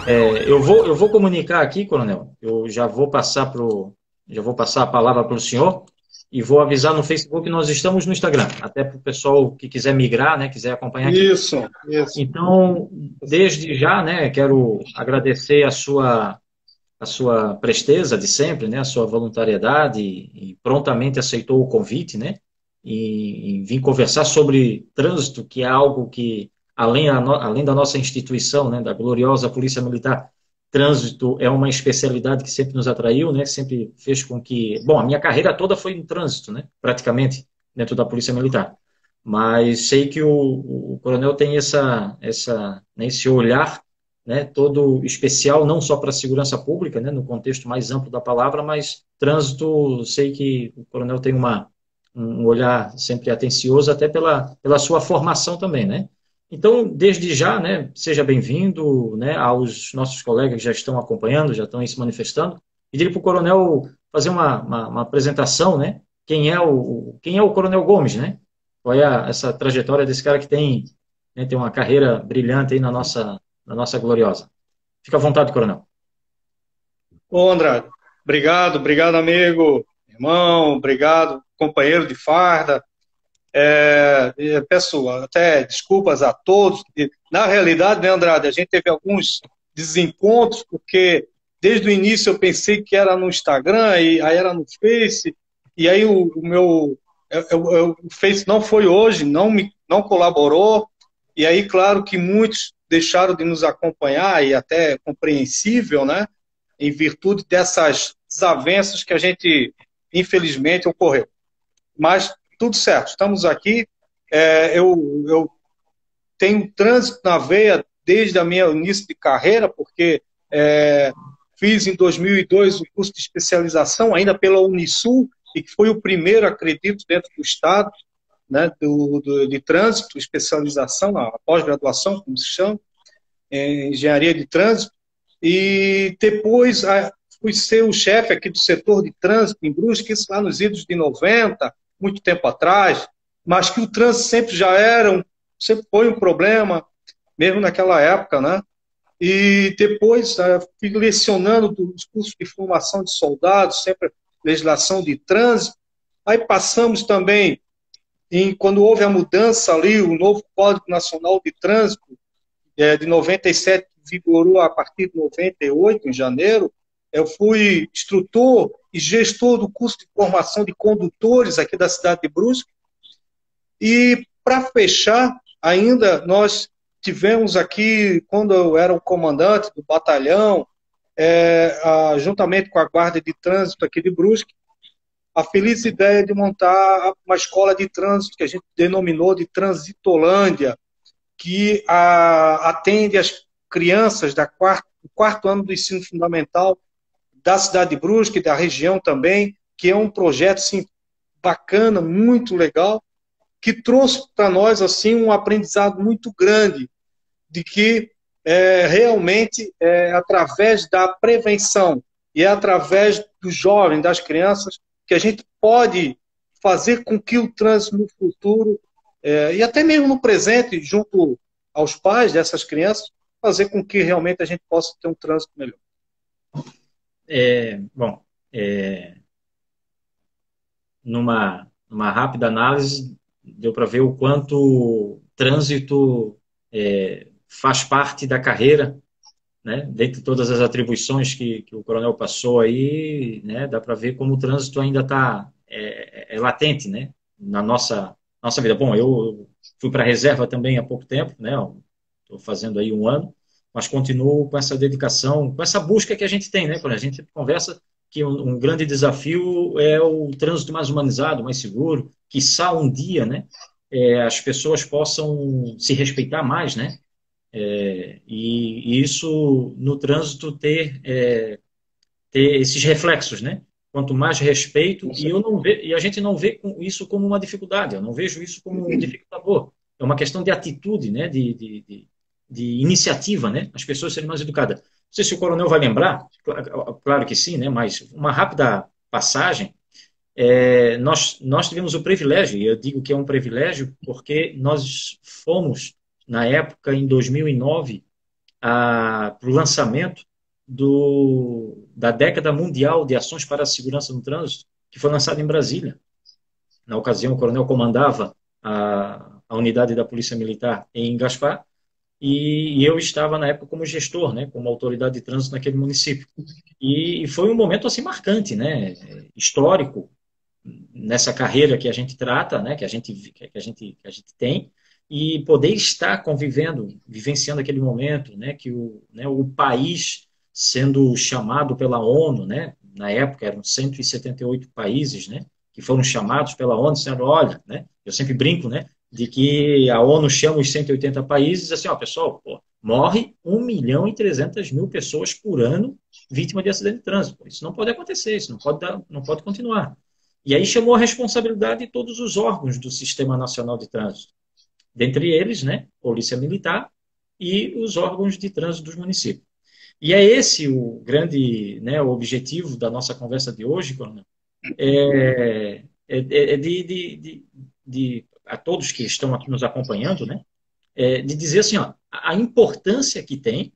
Eu vou comunicar aqui, coronel. Eu já vou passar a palavra para o senhor e vou avisar no Facebook que nós estamos no Instagram, até para o pessoal que quiser migrar, né, quiser acompanhar aqui. Isso. Então, desde já, né, quero agradecer a sua presteza de sempre, né, a sua voluntariedade e prontamente aceitou o convite, né, e vim conversar sobre trânsito, que é algo que, além da nossa instituição, né, da gloriosa Polícia Militar, trânsito é uma especialidade que sempre nos atraiu, né, sempre fez com que, bom, a minha carreira toda foi em trânsito, né, praticamente, dentro da Polícia Militar. Mas sei que o coronel tem né, esse olhar, né, todo especial, não só para a segurança pública, né, no contexto mais amplo da palavra, mas trânsito, sei que o coronel tem um olhar sempre atencioso, até pela sua formação também, né? Então, desde já, né, seja bem-vindo, né, aos nossos colegas que já estão acompanhando, já estão aí se manifestando. Pediria para o coronel fazer uma apresentação, né? Quem é o Coronel Gomes, né? Qual é essa trajetória desse cara que tem, né, tem uma carreira brilhante aí na nossa gloriosa. Fica à vontade, coronel. Ô, Andrade, obrigado, amigo, irmão, obrigado, companheiro de farda. Peço até desculpas a todos. Na realidade, né, Andrade, a gente teve alguns desencontros, porque desde o início eu pensei que era no Instagram, e aí era no Face, e aí o meu o Face não foi hoje, não colaborou, e aí, claro que muitos deixaram de nos acompanhar, e até é compreensível, né? Em virtude dessas desavenças que a gente, infelizmente, ocorreu. Mas tudo certo, estamos aqui. Eu tenho trânsito na veia desde a minha início de carreira, porque fiz em 2002 o curso de especialização, ainda pela Unisul, e que foi o primeiro, acredito, dentro do Estado, né, de trânsito, especialização, a pós-graduação, como se chama, em engenharia de trânsito. E depois fui ser o chefe aqui do setor de trânsito em Brusque, isso lá nos idos de 90, muito tempo atrás, mas que o trânsito sempre foi um problema, mesmo naquela época, né? E depois fui lecionando os cursos de formação de soldados, sempre legislação de trânsito. Aí passamos também, quando houve a mudança ali, o novo Código Nacional de Trânsito, de 97, que vigorou a partir de 98, em janeiro. Eu fui instrutor e gestor do curso de formação de condutores aqui da cidade de Brusque. E, para fechar, ainda nós tivemos aqui, quando eu era o comandante do batalhão, juntamente com a Guarda de Trânsito aqui de Brusque, a feliz ideia de montar uma escola de trânsito que a gente denominou de Transitolândia, que atende as crianças do quarto ano do ensino fundamental da cidade de Brusque, da região também, que é um projeto assim, bacana, muito legal, que trouxe para nós assim, um aprendizado muito grande de que realmente através da prevenção e através dos jovens, das crianças, que a gente pode fazer com que o trânsito no futuro e até mesmo no presente, junto aos pais dessas crianças, fazer com que realmente a gente possa ter um trânsito melhor. Bom, numa rápida análise, deu para ver o quanto o trânsito faz parte da carreira, né? Dentre todas as atribuições que o coronel passou aí, né? Dá para ver como o trânsito ainda está latente, né? Na nossa vida. Bom, eu fui para a reserva também há pouco tempo, né? Estou fazendo aí um ano, mas continuo com essa dedicação, com essa busca que a gente tem, né? Quando a gente conversa que um grande desafio é o trânsito mais humanizado, mais seguro, quiçá um dia, né? As pessoas possam se respeitar mais, né? E isso no trânsito ter esses reflexos, né? Quanto mais respeito, e a gente não vê isso como uma dificuldade, eu não vejo isso como um dificultador. É uma questão de atitude, né? De iniciativa, né? As pessoas serem mais educadas. Não sei se o coronel vai lembrar, claro que sim, né? Mas uma rápida passagem. Nós tivemos o privilégio, e eu digo que é um privilégio, porque nós fomos, na época, em 2009, para o lançamento da década mundial de ações para a segurança no trânsito, que foi lançado em Brasília. Na ocasião, o coronel comandava a unidade da Polícia Militar em Gaspar, e eu estava, na época, como gestor, né, como autoridade de trânsito naquele município. E foi um momento assim marcante, né, histórico, nessa carreira que a gente trata, né, que a gente tem, e poder estar convivendo, vivenciando aquele momento, né, que o país sendo chamado pela ONU, né, na época eram 178 países, né, que foram chamados pela ONU, dizendo, olha, né, eu sempre brinco, né, de que a ONU chama os 180 países assim, ó, pessoal, pô, morre 1.300.000 pessoas por ano vítima de acidente de trânsito. Isso não pode acontecer, isso não pode continuar. E aí chamou a responsabilidade de todos os órgãos do Sistema Nacional de Trânsito, dentre eles, né, Polícia Militar e os órgãos de trânsito dos municípios. E é esse o grande, né, o objetivo da nossa conversa de hoje, Coronel, a todos que estão aqui nos acompanhando, né, de dizer assim, ó, a importância que tem,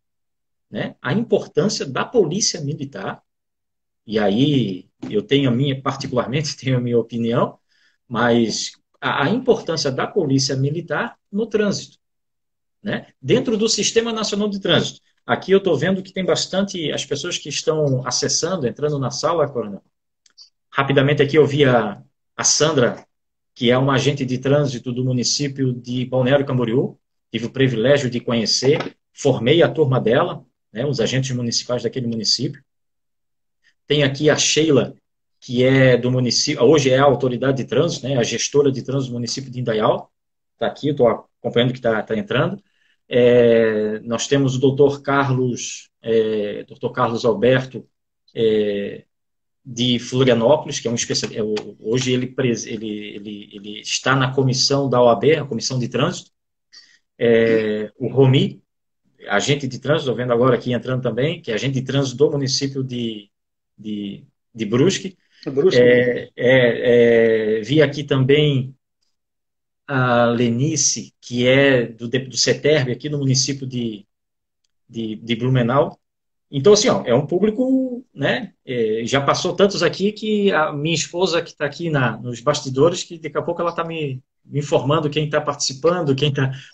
né, a importância da Polícia Militar. E aí eu tenho particularmente tenho a minha opinião, mas a importância da Polícia Militar no trânsito, né? Dentro do Sistema Nacional de Trânsito. Aqui eu estou vendo que tem bastante as pessoas que estão acessando, entrando na sala, Coronel. Rapidamente aqui eu vi a Sandra, que é uma agente de trânsito do município de Balneário Camboriú. Tive o privilégio de conhecer, formei a turma dela, né, os agentes municipais daquele município. Tem aqui a Sheila, que é do município, hoje é a autoridade de trânsito, né, a gestora de trânsito do município de Indaial. Está aqui, estou acompanhando que está entrando. Nós temos o doutor Carlos Alberto, de Florianópolis, que é um especialista. Hoje ele está na comissão da OAB, a comissão de trânsito. O Romi, agente de trânsito, estou vendo agora aqui entrando também, que é agente de trânsito do município de Brusque. Vi aqui também a Lenice, que é do CETERB, aqui no município de Blumenau. Então, assim, ó, é um público, né? Já passou tantos aqui que a minha esposa, que está aqui nos bastidores, que daqui a pouco ela está me informando quem está participando,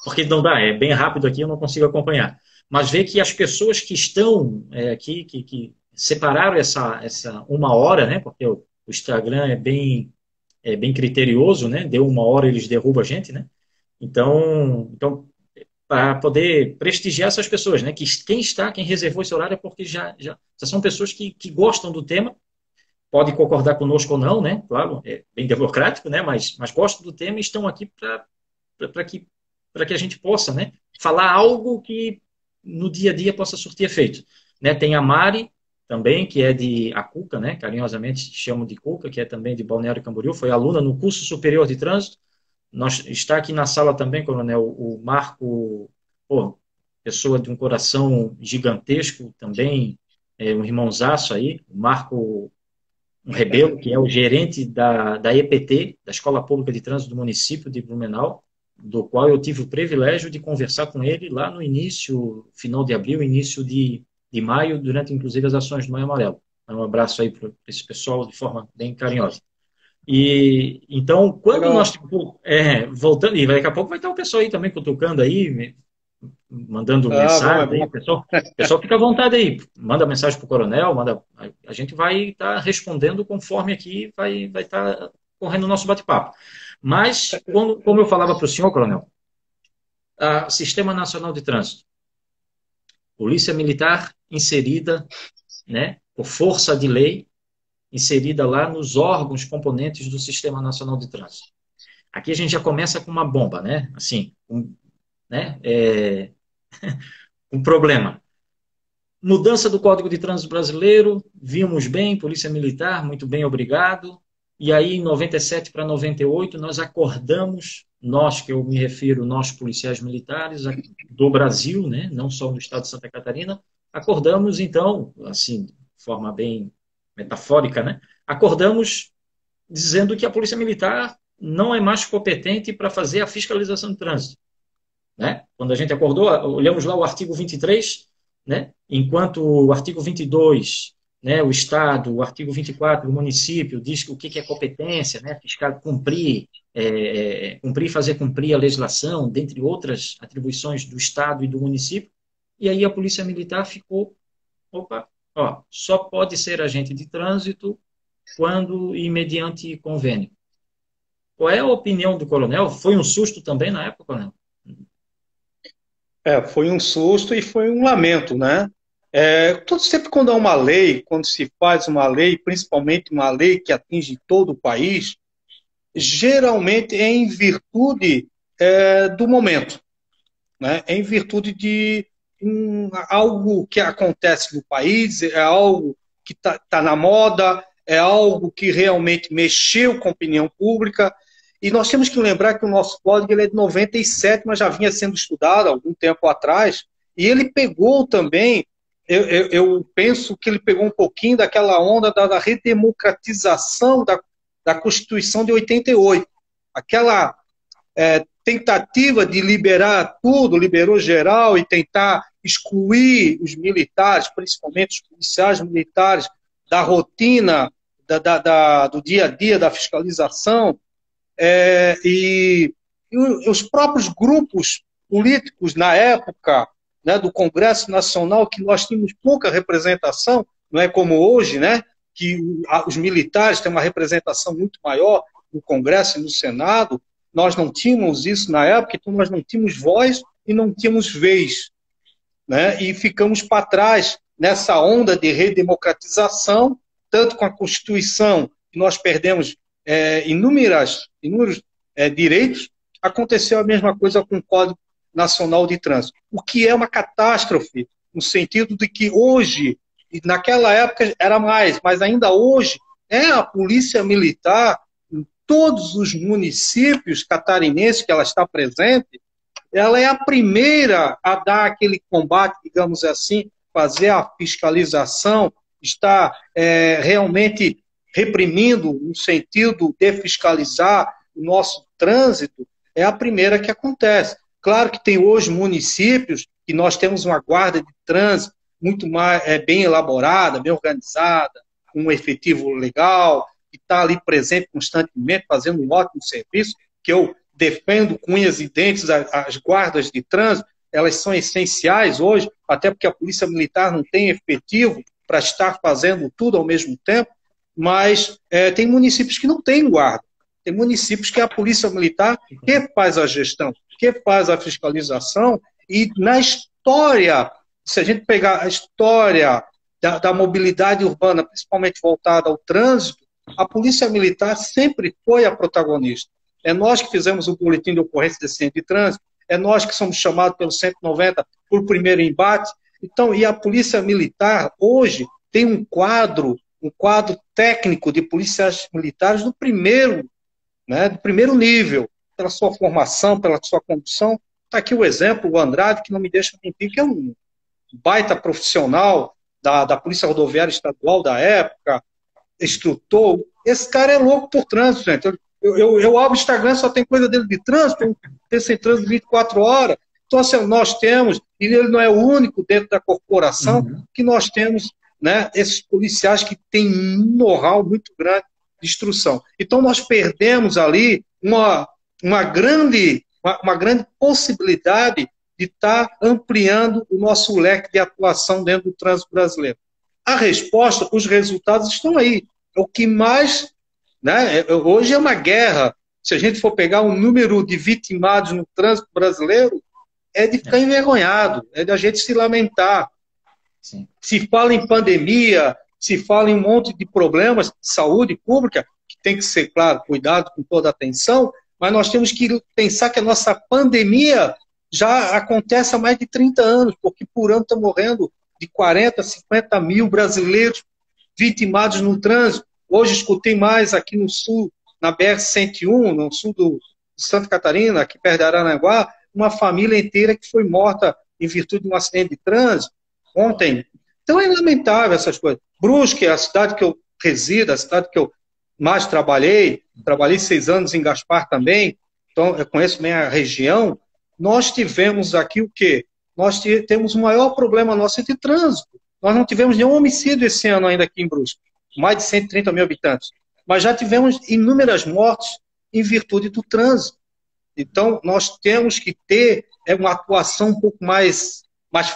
porque não dá, é bem rápido aqui, eu não consigo acompanhar. Mas ver que as pessoas que estão aqui, que separaram essa 1 hora, né? Porque o Instagram é bem criterioso, né? Deu 1 hora, eles derrubam a gente, né? Então para poder prestigiar essas pessoas, né? Que quem reservou esse horário é porque já são pessoas que gostam do tema, pode concordar conosco ou não, né? Claro, é bem democrático, né? Mas gostam do tema e estão aqui para que a gente possa, né? Falar algo que no dia a dia possa surtir efeito, né? Tem a Mari também, que é de Acuca, né? Carinhosamente chamo de Cuca, que é também de Balneário Camboriú, foi aluna no curso superior de trânsito. Está aqui na sala também, Coronel, o Marco, pessoa de um coração gigantesco também, um irmãozaço aí, o Marco Rebelo, que é o gerente da EPT, da Escola Pública de Trânsito do município de Blumenau, do qual eu tive o privilégio de conversar com ele lá no final de abril, início de maio, durante inclusive as ações do Maio Amarelo. Um abraço aí para esse pessoal de forma bem carinhosa. E então, quando Legal. nós voltando, e daqui a pouco vai estar o pessoal aí também cutucando aí, mandando mensagem, o pessoal fica à vontade aí, manda mensagem para o coronel, a gente vai estar respondendo conforme aqui vai estar correndo o nosso bate-papo. Mas, como eu falava para o senhor, coronel, Sistema Nacional de Trânsito, Polícia Militar inserida, né, por força de lei, inserida lá nos órgãos componentes do Sistema Nacional de Trânsito. Aqui a gente já começa com uma bomba, né? Assim, um problema. Mudança do Código de Trânsito Brasileiro, vimos bem, Polícia Militar, muito bem, obrigado. E aí, em 97 para 98, nós acordamos, nós, que eu me refiro, nós policiais militares do Brasil, né? Não só no estado de Santa Catarina, acordamos, então, assim, de forma bem metafórica, né? Acordamos dizendo que a Polícia Militar não é mais competente para fazer a fiscalização de trânsito. né? Quando a gente acordou, olhamos lá o artigo 23, né? Enquanto o artigo 22, né, o Estado, o artigo 24, o município, diz o que é competência, né? Fiscal cumprir, cumprir, fazer cumprir a legislação, dentre outras atribuições do Estado e do município. E aí a Polícia Militar ficou, opa, ó, só pode ser agente de trânsito quando e mediante convênio. Qual é a opinião do coronel? Foi um susto também na época, coronel? Foi um susto e foi um lamento, né? Sempre quando há uma lei, quando se faz uma lei, principalmente uma lei que atinge todo o país, geralmente é em virtude do momento, né? É em virtude de algo que acontece no país, é algo que tá na moda, é algo que realmente mexeu com a opinião pública. E nós temos que lembrar que o nosso código ele é de 97, mas já vinha sendo estudado há algum tempo atrás, e ele pegou também, eu penso que ele pegou um pouquinho daquela onda da redemocratização da Constituição de 88. Aquela tentativa de liberar tudo, liberou geral e tentar excluir os militares, principalmente os policiais militares, da rotina do dia a dia da fiscalização, e os próprios grupos políticos na época, né, do Congresso Nacional, que nós tínhamos pouca representação, não é como hoje, né, que os militares têm uma representação muito maior no Congresso e no Senado. Nós não tínhamos isso na época, então nós não tínhamos voz e não tínhamos vez, né, e ficamos para trás nessa onda de redemocratização, tanto com a Constituição, que nós perdemos inúmeros direitos. Aconteceu a mesma coisa com o Código Nacional de Trânsito, o que é uma catástrofe, no sentido de que hoje, e naquela época era mais, mas ainda hoje, a Polícia Militar, em todos os municípios catarinenses que ela está presente, ela é a primeira a dar aquele combate, digamos assim, fazer a fiscalização, está realmente reprimindo no sentido de fiscalizar o nosso trânsito, é a primeira que acontece. Claro que tem hoje municípios que nós temos uma guarda de trânsito muito mais bem elaborada, bem organizada, com um efetivo legal, que está ali presente constantemente, fazendo um ótimo serviço, que eu defendo com unhas e dentes. As guardas de trânsito, elas são essenciais hoje, até porque a Polícia Militar não tem efetivo para estar fazendo tudo ao mesmo tempo, mas tem municípios que não têm guarda. Tem municípios que é a Polícia Militar que faz a gestão, que faz a fiscalização, e na história, se a gente pegar a história da mobilidade urbana, principalmente voltada ao trânsito, a Polícia Militar sempre foi a protagonista. É nós que fizemos o boletim de ocorrência de acidente de trânsito, é nós que somos chamados pelo 190 por primeiro embate. Então, e a Polícia Militar hoje tem um quadro técnico de policiais militares do primeiro nível, pela sua formação, pela sua condução. Está aqui o exemplo, o Andrade, que não me deixa mentir, que é um baita profissional da Polícia Rodoviária Estadual da época, instrutor. Esse cara é louco por trânsito, gente. Eu abro o Instagram, só tem coisa dele de trânsito, tem trânsito 24 horas. Então, assim, nós temos, e ele não é o único dentro da corporação, que nós temos, né, esses policiais que têm um know-how muito grande de instrução. Então, nós perdemos ali uma grande possibilidade de estar ampliando o nosso leque de atuação dentro do trânsito brasileiro. A resposta, os resultados estão aí. O que mais, né, hoje é uma guerra. Se a gente for pegar o número de vitimados no trânsito brasileiro, é de ficar envergonhado, é de a gente se lamentar. Sim. Se fala em pandemia, se fala em um monte de problemas de saúde pública, que tem que ser, claro, cuidado com toda a atenção, mas nós temos que pensar que a nossa pandemia já acontece há mais de 30 anos, porque por ano está morrendo de 40, 50 mil brasileiros vitimados no trânsito. Hoje escutei mais aqui no sul, na BR-101, no sul de Santa Catarina, aqui perto de Aranaguá, uma família inteira que foi morta em virtude de um acidente de trânsito ontem. Então é lamentável essas coisas. Brusque, a cidade que eu resido, a cidade que eu mais trabalhei 6 anos em Gaspar também, então eu conheço bem a região, nós tivemos aqui o quê? Nós temos o maior problema nosso de trânsito. Nós não tivemos nenhum homicídio esse ano ainda aqui em Brusque, mais de 130 mil habitantes. Mas já tivemos inúmeras mortes em virtude do trânsito. Então, nós temos que ter uma atuação um pouco mais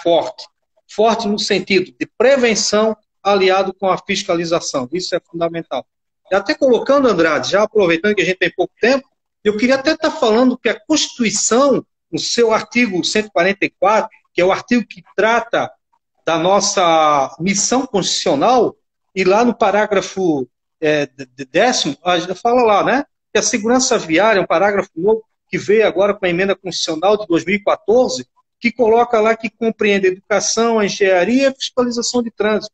forte. Forte no sentido de prevenção aliado com a fiscalização. Isso é fundamental. E até colocando, Andrade, já aproveitando que a gente tem pouco tempo, eu queria até estar falando que a Constituição, no seu artigo 144, que é o artigo que trata da nossa missão constitucional, e lá no parágrafo 10º, fala lá, né? Que a segurança viária é um parágrafo novo que veio agora com a emenda constitucional de 2014, que coloca lá que compreende a educação, a engenharia e a fiscalização de trânsito,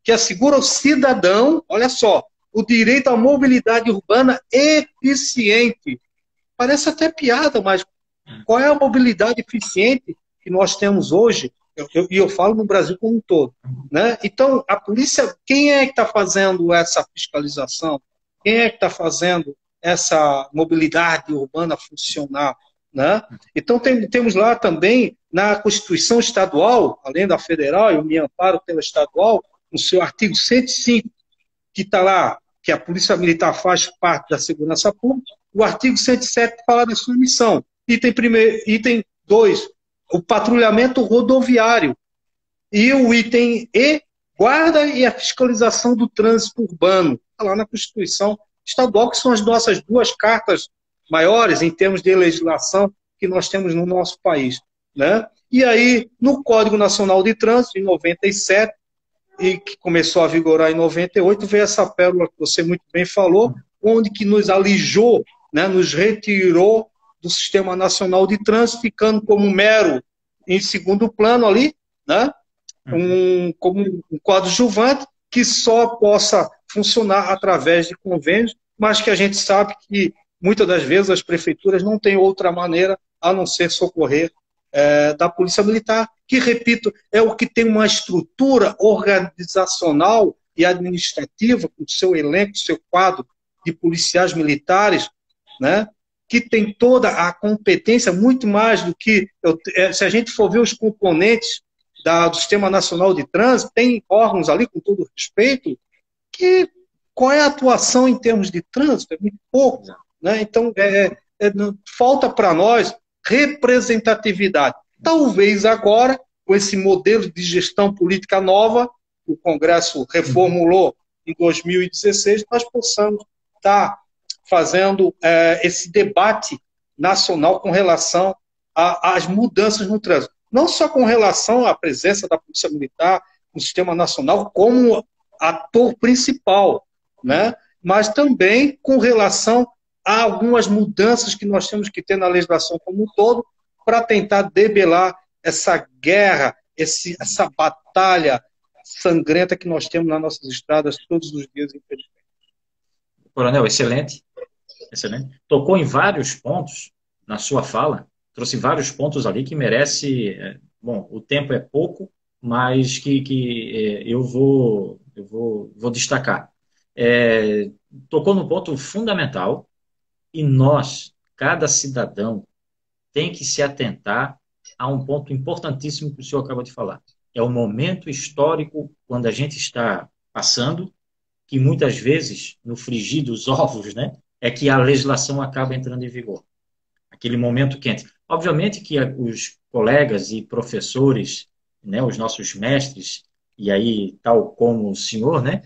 que assegura ao cidadão, olha só, o direito à mobilidade urbana eficiente. Parece até piada, mas qual é a mobilidade eficiente que nós temos hoje? E eu falo no Brasil como um todo. Né? Então, a polícia, quem é que está fazendo essa fiscalização? Quem é que está fazendo essa mobilidade urbana funcionar? Né? Então, temos lá também, na Constituição Estadual, além da federal, eu me amparo pela estadual, no seu artigo 105, que está lá, que a Polícia Militar faz parte da segurança pública, o artigo 107 fala da sua missão. Item 2, o patrulhamento rodoviário. E o item E, guarda e a fiscalização do trânsito urbano. Está lá na Constituição Estadual, que são as nossas duas cartas maiores em termos de legislação que nós temos no nosso país. Né? E aí, no Código Nacional de Trânsito, em 97, e que começou a vigorar em 98, veio essa pérola que você muito bem falou, onde que nos alijou, né, nos retirou do Sistema Nacional de Trânsito, ficando como mero em segundo plano ali, né, como um coadjuvante que só possa funcionar através de convênios, mas que a gente sabe que muitas das vezes as prefeituras não têm outra maneira a não ser socorrer da Polícia Militar, que, repito, é o que tem uma estrutura organizacional e administrativa, com o seu elenco, seu quadro de policiais militares, né, que tem toda a competência, muito mais do que... se a gente for ver os componentes do Sistema Nacional de Trânsito, tem órgãos ali, com todo respeito, que qual é a atuação em termos de trânsito? É muito pouco. Né? Então, falta para nós representatividade. Talvez agora, com esse modelo de gestão política nova, que o Congresso reformulou em 2016, nós possamos estar fazendo esse debate nacional com relação às mudanças no trânsito. Não só com relação à presença da Polícia Militar no Sistema Nacional como ator principal, né? Mas também com relação a algumas mudanças que nós temos que ter na legislação como um todo para tentar debelar essa guerra, essa batalha sangrenta que nós temos nas nossas estradas todos os dias, infelizmente. Coronel, excelente. Excelente. Tocou em vários pontos na sua fala, trouxe vários pontos ali que merece... bom, o tempo é pouco, mas que eu vou destacar. Tocou num ponto fundamental, e nós, cada cidadão, tem que se atentar a um ponto importantíssimo que o senhor acabou de falar. É o momento histórico quando a gente está passando, que muitas vezes, no frigir dos ovos, né, é que a legislação acaba entrando em vigor. Aquele momento quente. Obviamente que os colegas e professores, né, os nossos mestres, e aí, tal como o senhor, né,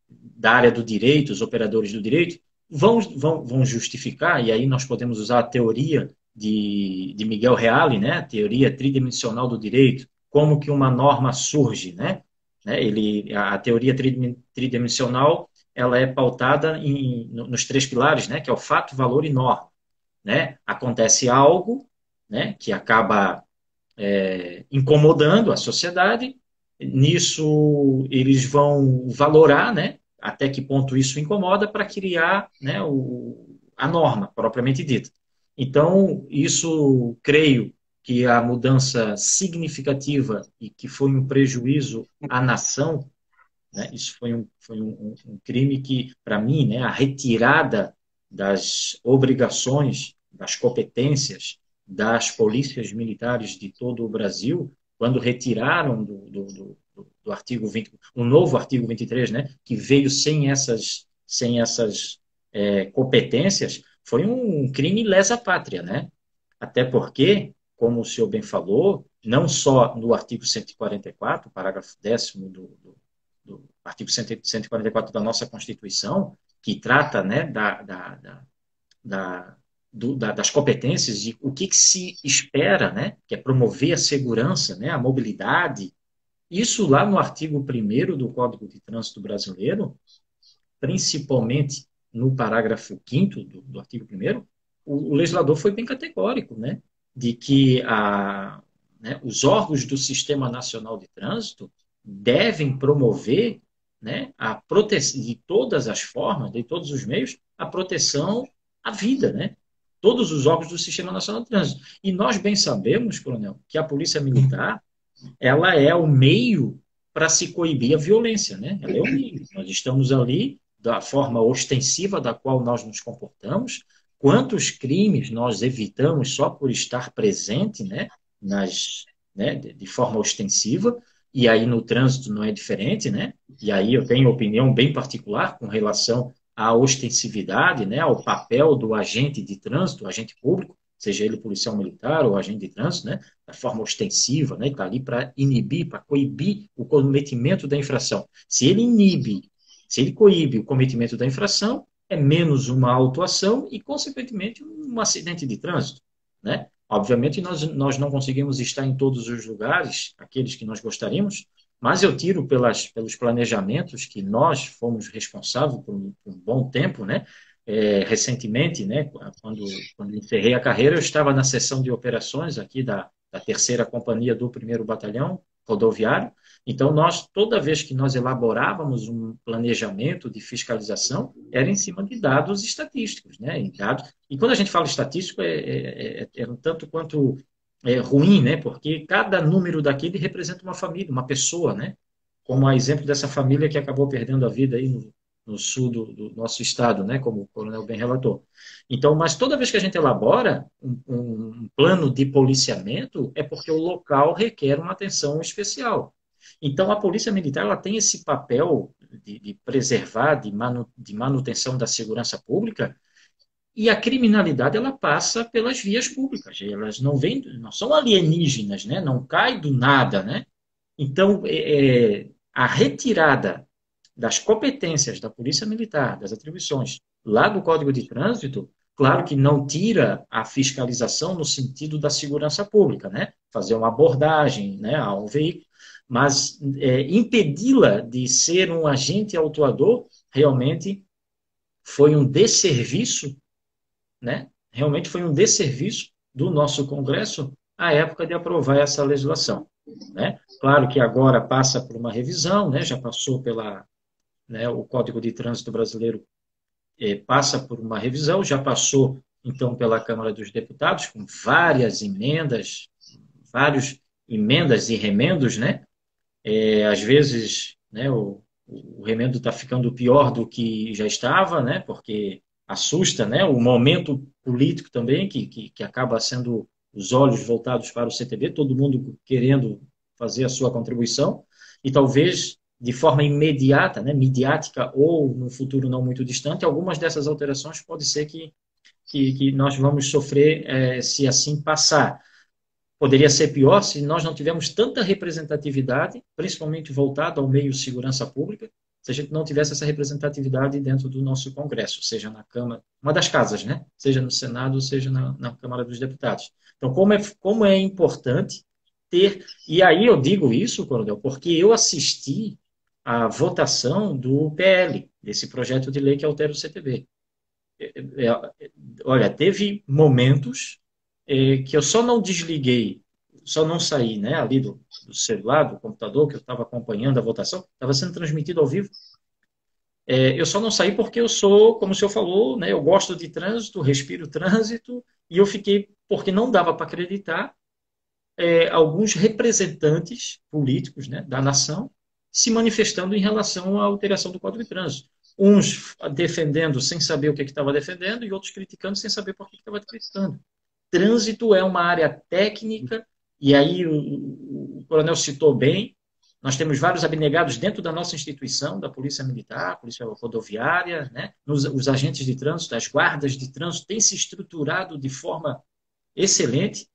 da área do direito, os operadores do direito, vão justificar, e aí nós podemos usar a teoria de Miguel Reale, né, a teoria tridimensional do direito, como que uma norma surge, né? A teoria tridimensional, ela é pautada nos três pilares, né, que é o fato, valor e norma. Né? Acontece algo, né, que acaba incomodando a sociedade, nisso eles vão valorar, né, até que ponto isso incomoda para criar, né, a norma propriamente dita. Então, isso, creio que a mudança significativa e que foi um prejuízo à nação, né, isso foi um crime que, para mim, né, a retirada das obrigações, das competências das polícias militares de todo o Brasil, quando retiraram do artigo 20, o novo artigo 23, né, que veio sem essas competências, foi um crime lesa pátria, né? Até porque, como o senhor bem falou, não só no artigo 144, parágrafo 10º do artigo 144 da nossa Constituição, que trata, né, das competências, de o que se espera, né, que é promover a segurança, né, a mobilidade. Isso lá no artigo 1º do Código de Trânsito Brasileiro, principalmente no parágrafo 5º do artigo 1º, o legislador foi bem categórico, né, de que né, os órgãos do Sistema Nacional de Trânsito devem promover, né, a proteção de todas as formas, de todos os meios, a proteção à vida, né? Todos os órgãos do Sistema Nacional de Trânsito. E nós bem sabemos, coronel, que a Polícia Militar, ela é o meio para se coibir a violência, né? Ela é o meio. Nós estamos ali da forma ostensiva da qual nós nos comportamos, quantos crimes nós evitamos só por estar presente, né? De forma ostensiva, e aí no trânsito não é diferente, né? E aí eu tenho opinião bem particular com relação à ostensividade, né? Ao papel do agente de trânsito, agente público, seja ele policial militar ou agente de trânsito, né? Da forma ostensiva, né? Está ali para inibir, para coibir o cometimento da infração. Se ele coíbe o cometimento da infração, é menos uma autuação e, consequentemente, um acidente de trânsito, né? Obviamente, nós não conseguimos estar em todos os lugares, aqueles que nós gostaríamos, mas eu tiro pelos planejamentos que nós fomos responsáveis por um bom tempo, né? Recentemente, né, quando encerrei a carreira, eu estava na seção de operações aqui da terceira companhia do 1º Batalhão Rodoviário. Então, toda vez que nós elaborávamos um planejamento de fiscalização, era em cima de dados estatísticos, né? E quando a gente fala estatístico, é um tanto quanto ruim, né? Porque cada número daquele representa uma família, uma pessoa, né? Como a exemplo dessa família que acabou perdendo a vida aí no sul do nosso estado, né? Como o coronel bem relatou. Então, mas toda vez que a gente elabora um plano de policiamento, é porque o local requer uma atenção especial. Então, a Polícia Militar ela tem esse papel de preservar, de manutenção da segurança pública, e a criminalidade ela passa pelas vias públicas. Elas não são alienígenas, né? Não cai do nada, né? Então, a retirada das competências da Polícia Militar, das atribuições lá do Código de Trânsito, claro que não tira a fiscalização no sentido da segurança pública, né? Fazer uma abordagem, né, a um veículo, mas impedi-la de ser um agente autuador realmente foi um desserviço, né? Realmente foi um desserviço do nosso Congresso à época de aprovar essa legislação, né? Claro que agora passa por uma revisão, né? Já passou né, o Código de Trânsito Brasileiro passa por uma revisão, já passou então pela Câmara dos Deputados com várias emendas, vários emendas e remendos, né? Às vezes, né, o remendo está ficando pior do que já estava, né? Porque assusta, né? O momento político também que acaba sendo os olhos voltados para o CTB, todo mundo querendo fazer a sua contribuição e talvez de forma imediata, né, midiática ou no futuro não muito distante, algumas dessas alterações pode ser que nós vamos sofrer se assim passar. Poderia ser pior se nós não tivermos tanta representatividade, principalmente voltada ao meio segurança pública, se a gente não tivesse essa representatividade dentro do nosso Congresso, seja na Câmara, uma das casas, né? Seja no Senado, seja na Câmara dos Deputados. Então, como é importante ter... E aí eu digo isso, coronel, porque eu assisti à votação do PL, desse projeto de lei que altera o CTB. Olha, teve momentos que eu só não desliguei, só não saí, né, ali do celular, do computador, que eu estava acompanhando a votação, estava sendo transmitido ao vivo. Eu só não saí porque eu sou, como o senhor falou, né, eu gosto de trânsito, respiro trânsito, e eu fiquei, porque não dava para acreditar, alguns representantes políticos, né, da nação se manifestando em relação à alteração do Código de Trânsito. Uns defendendo sem saber o que estava defendendo e outros criticando sem saber por que estava criticando. trânsito é uma área técnica, e aí o coronel citou bem, nós temos vários abnegados dentro da nossa instituição, da Polícia Militar, Polícia Rodoviária, né? Os agentes de trânsito, as guardas de trânsito têm se estruturado de forma excelente,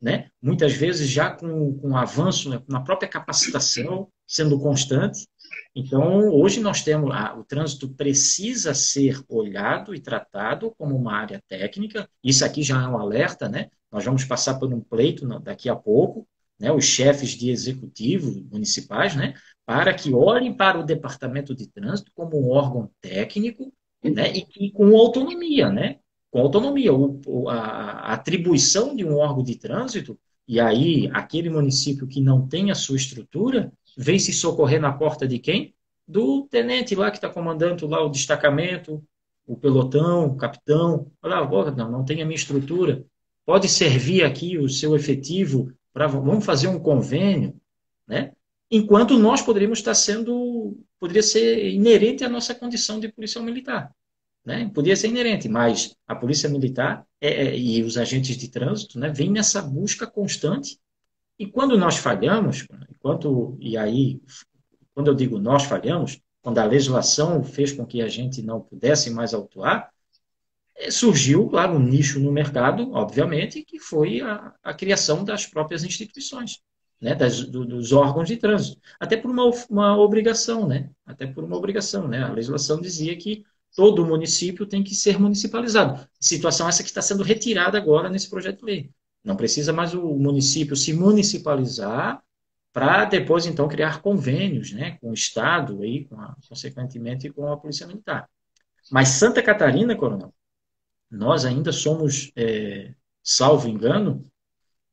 né? Muitas vezes já com avanço, né? Na própria capacitação, sendo constante. Então, hoje nós temos, o trânsito precisa ser olhado e tratado como uma área técnica. Isso aqui já é um alerta, né? Nós vamos passar por um pleito daqui a pouco, né? Os chefes de executivo municipais, né? Para que olhem para o departamento de trânsito como um órgão técnico, né? E com autonomia, né? Com autonomia. A atribuição de um órgão de trânsito, e aí aquele município que não tem a sua estrutura, vem se socorrer na porta de quem? Do tenente lá que está comandando lá o destacamento, o pelotão, o capitão. Olha, não tem a minha estrutura. Pode servir aqui o seu efetivo para vamos fazer um convênio, né? Enquanto nós poderia ser inerente à nossa condição de policial militar, né? Podia ser inerente, mas a polícia militar e os agentes de trânsito, né, vêm nessa busca constante. E quando nós falhamos, e aí, quando eu digo nós falhamos, quando a legislação fez com que a gente não pudesse mais autuar, surgiu, claro, um nicho no mercado, obviamente, que foi a criação das próprias instituições, né, dos órgãos de trânsito. Até por uma obrigação, né? Até por uma obrigação, né? A legislação dizia que todo município tem que ser municipalizado. Situação essa que está sendo retirada agora nesse projeto de lei. Não precisa mais o município se municipalizar para depois, então, criar convênios, né, com o Estado, aí, consequentemente, com a Polícia Militar. Mas Santa Catarina, coronel, nós ainda somos, salvo engano,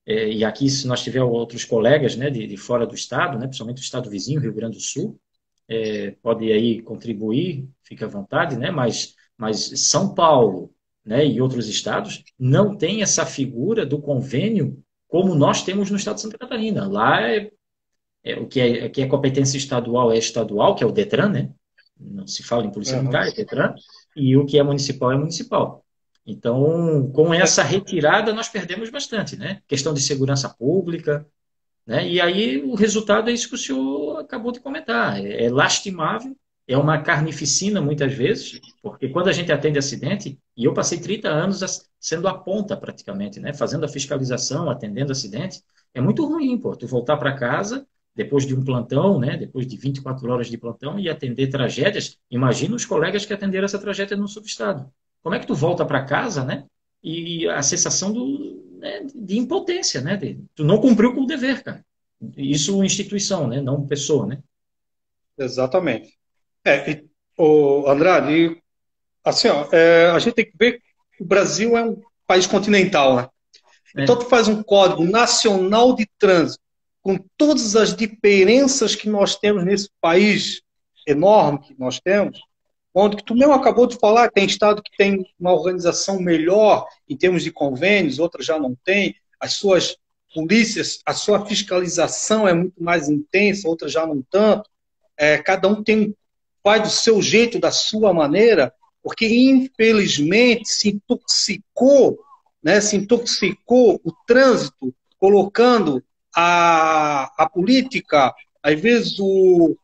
e aqui se nós tivermos outros colegas, né, de fora do Estado, né, principalmente do Estado vizinho, Rio Grande do Sul, pode aí contribuir, fica à vontade, né, mas São Paulo, né, e outros estados não tem essa figura do convênio como nós temos no estado de Santa Catarina. Lá o que é competência estadual é estadual, que é o DETRAN, né? Não se fala em polícia militar, é DETRAN, e o que é municipal é municipal. Então, com essa retirada, nós perdemos bastante, né? Questão de segurança pública, né? E aí o resultado é isso que o senhor acabou de comentar. É lastimável, é uma carnificina muitas vezes, porque quando a gente atende acidente, e eu passei 30 anos sendo a ponta praticamente, né? Fazendo a fiscalização, atendendo acidente, é muito ruim, pô, tu voltar para casa depois de um plantão, né? Depois de 24 horas de plantão e atender tragédias. Imagina os colegas que atenderam essa tragédia no subestado. Como é que tu volta para casa, né? E a sensação né, de impotência, né? Tu não cumpriu com o dever, cara. Isso instituição, né? Não pessoa, né? Exatamente. Andrade, assim, a gente tem que ver que o Brasil é um país continental, né? Então tu faz um Código Nacional de Trânsito com todas as diferenças que nós temos nesse país enorme que nós temos, onde que tu mesmo acabou de falar, tem estado que tem uma organização melhor em termos de convênios, outras já não tem, as suas polícias, a sua fiscalização é muito mais intensa, outras já não tanto, cada um faz do seu jeito, da sua maneira, porque infelizmente se intoxicou o trânsito, colocando a política, às vezes o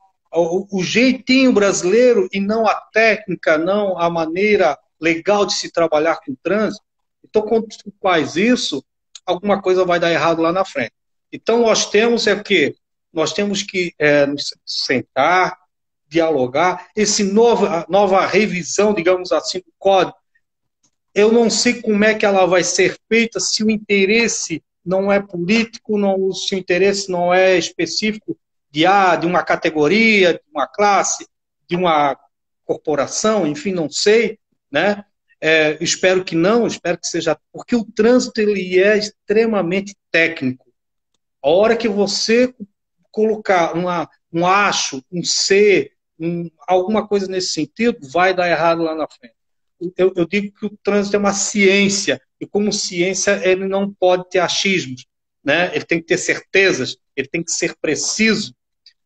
jeitinho brasileiro e não a técnica, não a maneira legal de se trabalhar com o trânsito. Então, quando tu faz isso, alguma coisa vai dar errado lá na frente. Então, nós temos nós temos que nos sentar, dialogar, nova revisão, digamos assim, do código. Eu não sei como é que ela vai ser feita se o interesse não é político, se o interesse não é específico de uma categoria, de uma classe, de uma corporação, enfim, não sei, né? Espero que não, espero que seja, porque o trânsito ele é extremamente técnico. A hora que você colocar um acho, um C, alguma coisa nesse sentido, vai dar errado lá na frente. Eu digo que o trânsito é uma ciência, e como ciência ele não pode ter achismos, né? Ele tem que ter certezas, ele tem que ser preciso.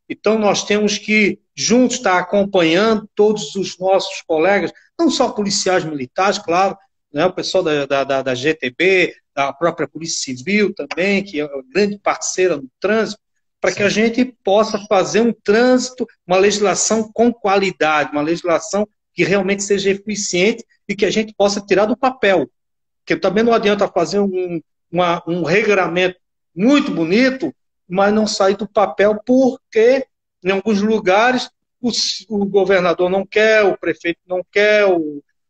Então nós temos que juntos estar acompanhando todos os nossos colegas, não só policiais militares, claro, né? O pessoal da GTB, da própria Polícia Civil também, que é uma grande parceira no trânsito, para que a gente possa fazer um trânsito, uma legislação com qualidade, uma legislação que realmente seja eficiente e que a gente possa tirar do papel. Porque também não adianta fazer um regramento muito bonito, mas não sair do papel porque, em alguns lugares, o governador não quer, o prefeito não quer,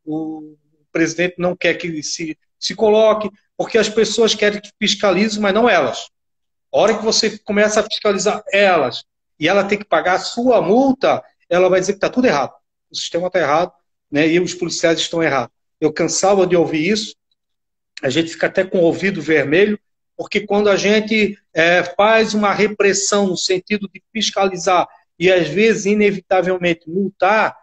o presidente não quer que se coloque, porque as pessoas querem que fiscalize, mas não elas. A hora que você começa a fiscalizar elas e ela tem que pagar a sua multa, ela vai dizer que está tudo errado. O sistema está errado, né, e os policiais estão errados. Eu cansava de ouvir isso, a gente fica até com o ouvido vermelho, porque quando a gente faz uma repressão no sentido de fiscalizar e às vezes inevitavelmente multar,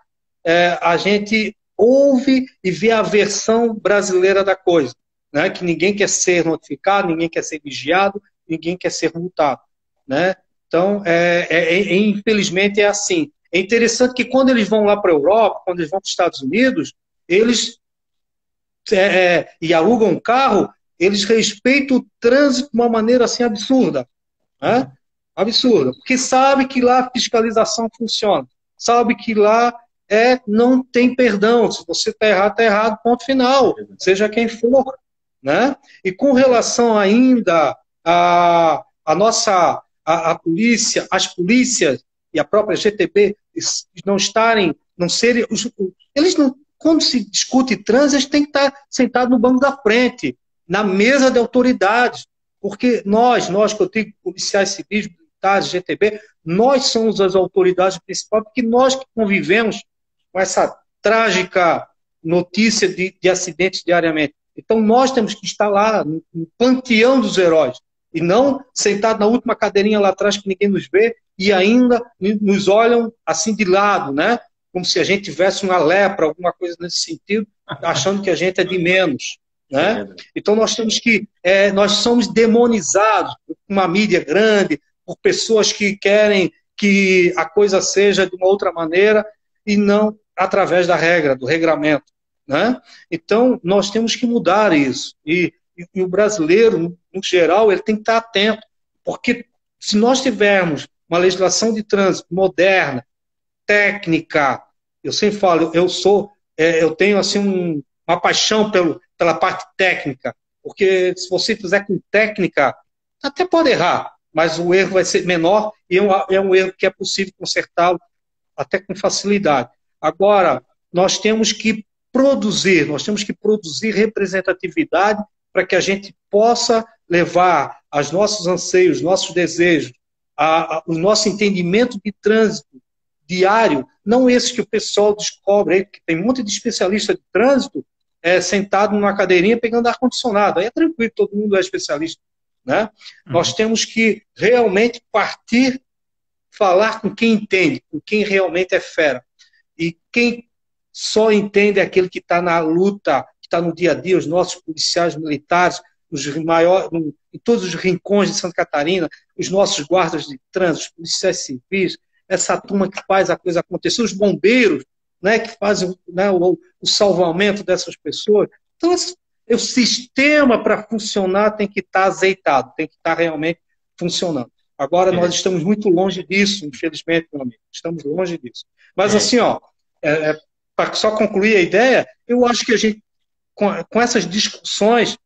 a gente ouve e vê a versão brasileira da coisa, né? Que ninguém quer ser notificado, ninguém quer ser vigiado, ninguém quer ser multado, né? Então, infelizmente é assim. É interessante que quando eles vão lá para a Europa, quando eles vão para os Estados Unidos, eles e alugam um carro, eles respeitam o trânsito de uma maneira assim absurda, né? Absurda, porque sabe que lá a fiscalização funciona, sabe que lá não tem perdão, se você está errado, ponto final, seja quem for, né? E com relação ainda a nossa a polícia, as polícias e a própria GTB não estarem, não serem, eles não, quando se discute trânsito, eles têm que estar sentados no banco da frente, na mesa de autoridades, porque nós que eu digo, policiais civis, militares, GTB, nós somos as autoridades principais, porque nós que convivemos com essa trágica notícia de acidentes diariamente. Então nós temos que estar lá, no panteão dos heróis, e não sentado na última cadeirinha lá atrás que ninguém nos vê, e ainda nos olham assim de lado, né? Como se a gente tivesse uma lepra, alguma coisa nesse sentido, achando que a gente é de menos, né? Então nós temos que, nós somos demonizados por uma mídia grande, por pessoas que querem que a coisa seja de uma outra maneira e não através da regra, do regramento, né? Então nós temos que mudar isso, e o brasileiro, no geral, ele tem que estar atento, porque se nós tivermos uma legislação de trânsito moderna, técnica, eu sempre falo, eu tenho assim uma paixão pela parte técnica, porque se você fizer com técnica, até pode errar, mas o erro vai ser menor e é um erro que é possível consertá-lo até com facilidade. Agora, nós temos que produzir representatividade para que a gente possa levar os nossos anseios, os nossos desejos, o nosso entendimento de trânsito diário, não esse que o pessoal descobre aí, que tem um monte de especialista de trânsito sentado numa cadeirinha pegando ar-condicionado. Aí é tranquilo, todo mundo é especialista, né? Nós temos que realmente falar com quem entende, com quem realmente é fera. E quem só entende é aquele que está na luta, que está no dia a dia, os nossos policiais militares, em todos os rincões de Santa Catarina, os nossos guardas de trânsito, os policiais civis, essa turma que faz a coisa acontecer, os bombeiros, né, que fazem, né, o salvamento dessas pessoas. Então, o sistema para funcionar tem que estar azeitado, tem que estar realmente funcionando. Agora, nós estamos muito longe disso, infelizmente, meu amigo. Estamos longe disso. Mas, assim, para só concluir a ideia, eu acho que a gente, com essas discussões,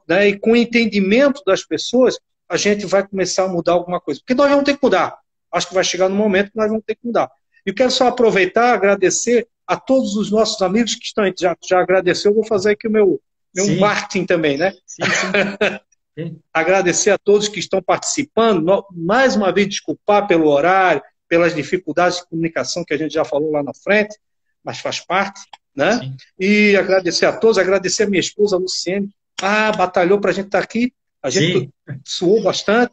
né, e com o entendimento das pessoas, a gente vai começar a mudar alguma coisa. Porque nós vamos ter que mudar. Acho que vai chegar no momento que nós vamos ter que mudar. E eu quero só aproveitar, agradecer a todos os nossos amigos que estão, já agradeceu, eu vou fazer aqui o meu marketing também, né? Sim. Agradecer a todos que estão participando, mais uma vez desculpar pelo horário, pelas dificuldades de comunicação que a gente já falou lá na frente, mas faz parte, né? Sim. E agradecer a todos, agradecer a minha esposa, a Luciene, batalhou para a gente estar aqui, a gente suou bastante,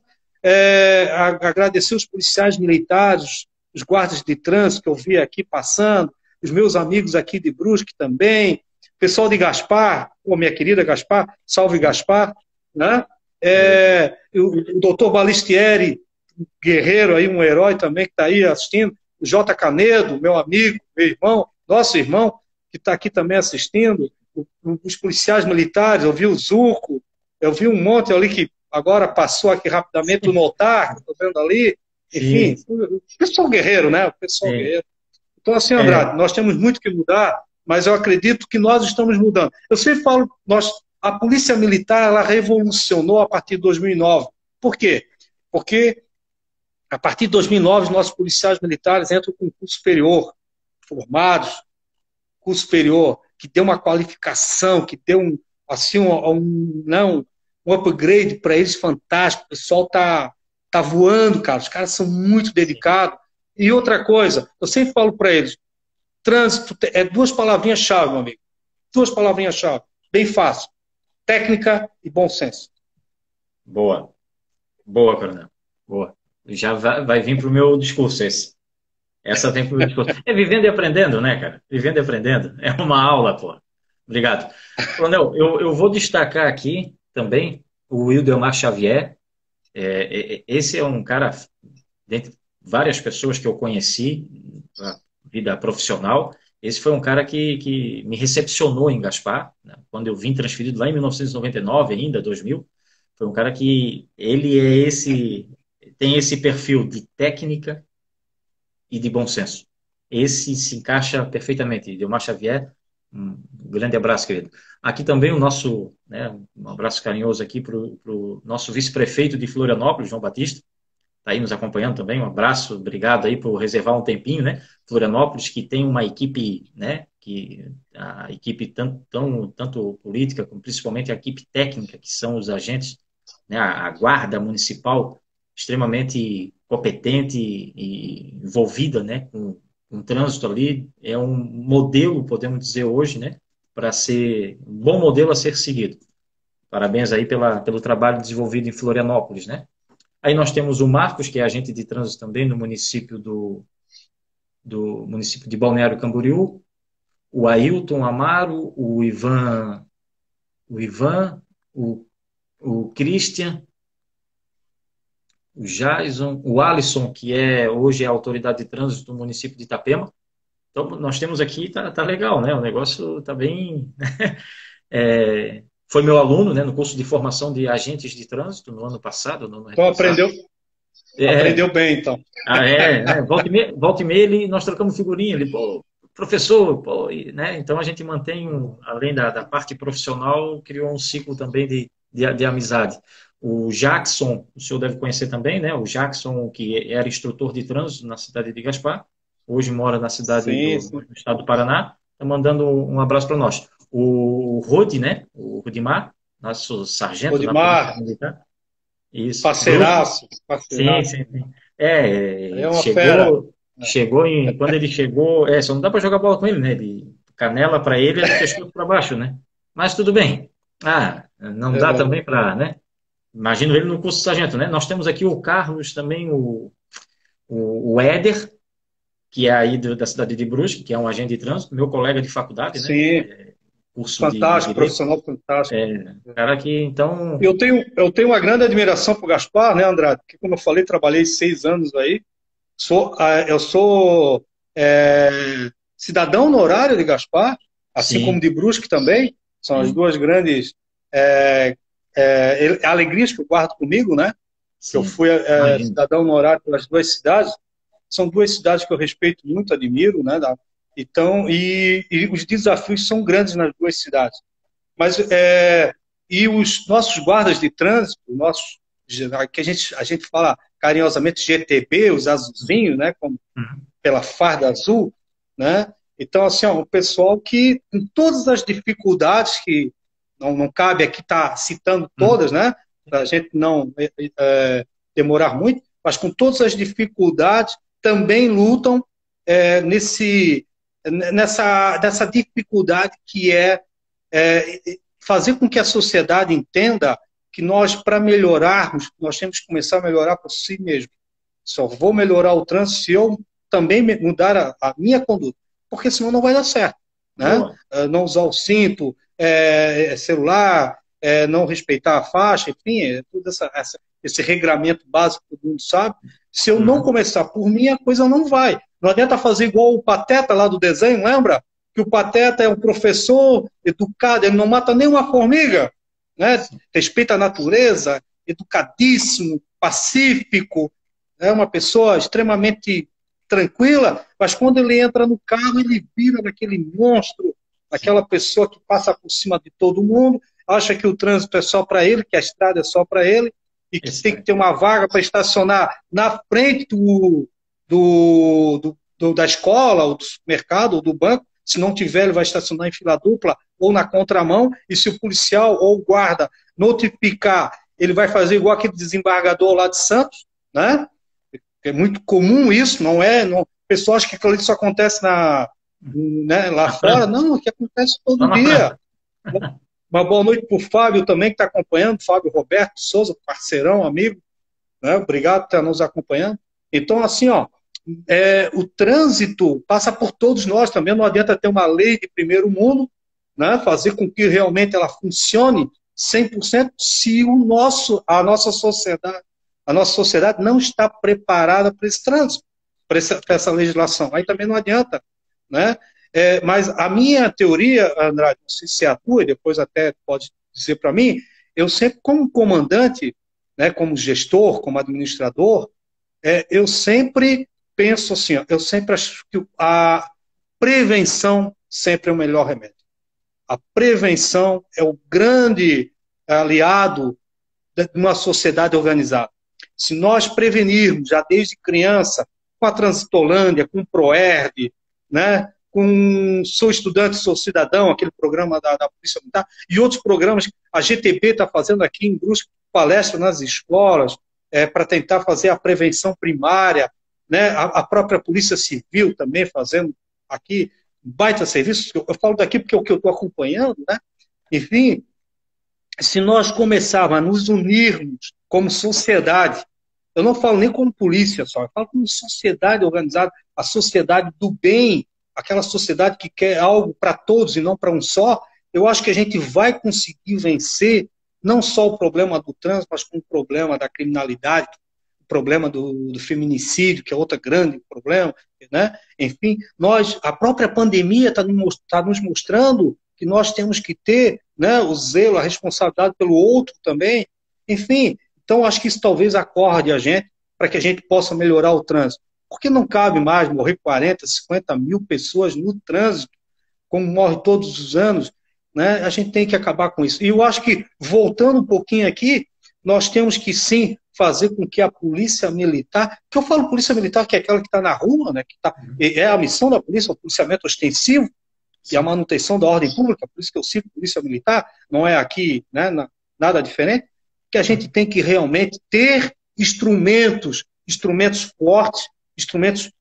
agradecer os policiais militares, os guardas de trânsito que eu vi aqui passando, os meus amigos aqui de Brusque também, pessoal de Gaspar, minha querida Gaspar, salve Gaspar, né? O doutor Balistieri, guerreiro, aí, um herói também que está aí assistindo, o J. Canedo, meu amigo, meu irmão, nosso irmão, que está aqui também assistindo, os policiais militares, eu vi o Zuco, Eu vi um monte ali que agora passou aqui rapidamente o Notar, que estou vendo ali. Enfim, Sim, o pessoal guerreiro, né? O pessoal sim. guerreiro. Então, assim, É, Andrade, nós temos muito que mudar, mas eu acredito que nós estamos mudando. Eu sempre falo, a Polícia Militar, ela revolucionou a partir de 2009. Por quê? Porque a partir de 2009, os nossos policiais militares entram com curso superior, formados, curso superior, que deu uma qualificação, que deu assim, não, um upgrade para eles fantástico. O pessoal tá voando, cara. Os caras são muito dedicados. E outra coisa, eu sempre falo para eles, trânsito é duas palavrinhas-chave, meu amigo. Duas palavrinhas-chave. Bem fácil. Técnica e bom senso. boa. Boa, Coronel. Boa. Já vai vir para o meu discurso esse. Essa vem para o meu discurso. É vivendo e aprendendo, né, cara? Vivendo e aprendendo. É uma aula, pô. Obrigado. Coronel, eu vou destacar aqui também o Wildemar Xavier. Esse é um cara, dentre várias pessoas que eu conheci na vida profissional, esse foi um cara que me recepcionou em Gaspar, né, quando eu vim transferido lá em 1999 ainda, 2000. Foi um cara que ele tem esse perfil de técnica e de bom senso. Esse se encaixa perfeitamente. Delmar Xavier, um grande abraço, querido. Aqui também o nosso, né, um abraço carinhoso aqui para o nosso vice-prefeito de Florianópolis, João Batista, está aí nos acompanhando também. Um abraço, obrigado aí por reservar um tempinho, né? Florianópolis, que tem uma equipe, né? Que a equipe tanto política, como principalmente a equipe técnica, que são os agentes, né? A guarda municipal, extremamente competente e envolvida, né? Com o trânsito ali, é um modelo, podemos dizer hoje, né? Para ser um bom modelo a ser seguido. Parabéns aí pelo trabalho desenvolvido em Florianópolis, né? Aí nós temos o Marcos, que é agente de trânsito também no município do município de Balneário Camboriú, o Ailton Amaro, o Ivan, o, o Christian, o Jason, o Alisson, que hoje é a autoridade de trânsito do município de Itapema. Então, nós temos aqui, tá legal, né? O negócio tá bem... foi meu aluno, né, no curso de formação de agentes de trânsito no ano passado, no ano Então retrasado. É, aprendeu bem, então. volta e meia nós trocamos figurinha, ele, pô, professor, pô, né? Então a gente mantém, além da parte profissional, criou um ciclo também de amizade. O Jackson, o senhor deve conhecer também, né? O Jackson, que era instrutor de trânsito na cidade de Gaspar, hoje mora na cidade Sim, do sim. estado do Paraná, está mandando um abraço para nós. O Rodi, né? O Rudimar, nosso sargento da Polícia Odimar, Militar, isso, bruto. parceiraço, Sim, parceiraço. sim, sim. É uma fera. Quando ele chegou, só não dá para jogar bola com ele, né? Canela para ele é do pescoço para baixo, né? Mas tudo bem. Ah, não dá É, também para, né? Imagino ele no curso de sargento, né? Nós temos aqui o Carlos também, o Éder, que é aí da cidade de Brusque, que é um agente de trânsito, meu colega de faculdade, né? sim, Curso de fantástico, Direito. profissional fantástico. Cara que, então, Eu tenho uma grande admiração por Gaspar, né, Andrade? Porque, como eu falei, trabalhei 6 anos aí. Eu sou cidadão honorário de Gaspar, assim como sim, de Brusque também. São as sim, duas grandes alegrias que eu guardo comigo, né? Que eu sim. fui Imagino. cidadão honorário pelas duas cidades. São duas cidades que eu respeito muito, admiro, né? Então, e os desafios são grandes nas duas cidades. Mas e os nossos guardas de trânsito, que a gente fala carinhosamente GTB, os azulzinhos, né, como Uhum. pela farda azul, né? Então, assim, ó, o pessoal que, com todas as dificuldades, que não cabe aqui estar citando Uhum. todas, né, para a gente não demorar muito, mas com todas as dificuldades, também lutam nessa dificuldade que é, fazer com que a sociedade entenda que nós, para melhorarmos, nós temos que começar a melhorar por si mesmo. Só vou melhorar o trânsito se eu também mudar a minha conduta, porque senão não vai dar certo. Né? Boa. Não usar o cinto, celular, não respeitar a faixa, enfim, todo esse regramento básico que todo mundo sabe. Se eu não Uhum. começar por mim, a coisa não vai. Não adianta fazer igual o Pateta lá do desenho, lembra? Que o Pateta é um professor educado, ele não mata nenhuma formiga. né? Respeita a natureza, educadíssimo, pacífico, é uma pessoa extremamente tranquila, mas quando ele entra no carro, ele vira daquele monstro, aquela pessoa que passa por cima de todo mundo, acha que o trânsito é só para ele, que a estrada é só para ele, e que tem que ter uma vaga para estacionar na frente da escola, ou do supermercado, ou do banco. Se não tiver, ele vai estacionar em fila dupla ou na contramão, e se o policial ou o guarda notificar, ele vai fazer igual aquele desembargador lá de Santos, né? É muito comum isso, não é? Não, pessoas que aquilo isso acontece né, lá fora, não, que acontece todo dia. Uma boa noite para o Fábio também, que está acompanhando, Fábio Roberto Souza, parceirão, amigo, né? Obrigado por estar nos acompanhando. Então, assim, ó, o trânsito passa por todos nós também, não adianta ter uma lei de primeiro mundo, né, fazer com que realmente ela funcione 100% se a nossa sociedade não está preparada para esse trânsito, para essa legislação. Aí também não adianta, né? Mas a minha teoria, Andrade, não sei se é a tua, e depois até pode dizer para mim, eu sempre, como comandante, né, como gestor, como administrador, eu sempre penso assim, ó, eu sempre acho que a prevenção sempre é o melhor remédio. A prevenção é o grande aliado de uma sociedade organizada. Se nós prevenirmos já desde criança, com a Transitolândia, com o ProERD, né, com Sou Estudante, Sou Cidadão, aquele programa da Polícia Militar, e outros programas que a GTB está fazendo aqui em Brusque, palestra nas escolas, para tentar fazer a prevenção primária, né, a própria Polícia Civil também fazendo aqui baita serviço. Eu falo daqui porque é o que eu estou acompanhando, né? Enfim, se nós começarmos a nos unirmos como sociedade, eu não falo nem como polícia só, eu falo como sociedade organizada, a sociedade do bem, aquela sociedade que quer algo para todos e não para um só, eu acho que a gente vai conseguir vencer não só o problema do trânsito, mas com o problema da criminalidade, o problema do feminicídio, que é outro grande problema, né? Enfim, a própria pandemia está nos mostrando que nós temos que ter, né, o zelo, a responsabilidade pelo outro também. Enfim, então acho que isso talvez acorde a gente para que a gente possa melhorar o trânsito. Porque não cabe mais morrer 40, 50 mil pessoas no trânsito, como morre todos os anos, né? A gente tem que acabar com isso. E eu acho que, voltando um pouquinho aqui, nós temos que sim fazer com que a polícia militar, que eu falo polícia militar, que é aquela que está na rua, né, é a missão da polícia, o policiamento ostensivo, e a manutenção da ordem pública, por isso que eu cito polícia militar, não é aqui, né, nada diferente, que a gente tem que realmente ter instrumentos fortes, instrumentos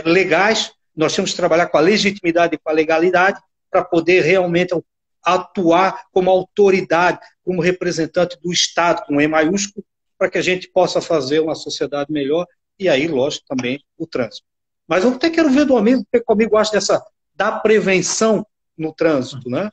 legais. Nós temos que trabalhar com a legitimidade e com a legalidade para poder realmente atuar como autoridade, como representante do Estado, com E maiúsculo, para que a gente possa fazer uma sociedade melhor e aí, lógico, também o trânsito. Mas eu até quero ver do amigo, porque comigo acho da prevenção no trânsito, né?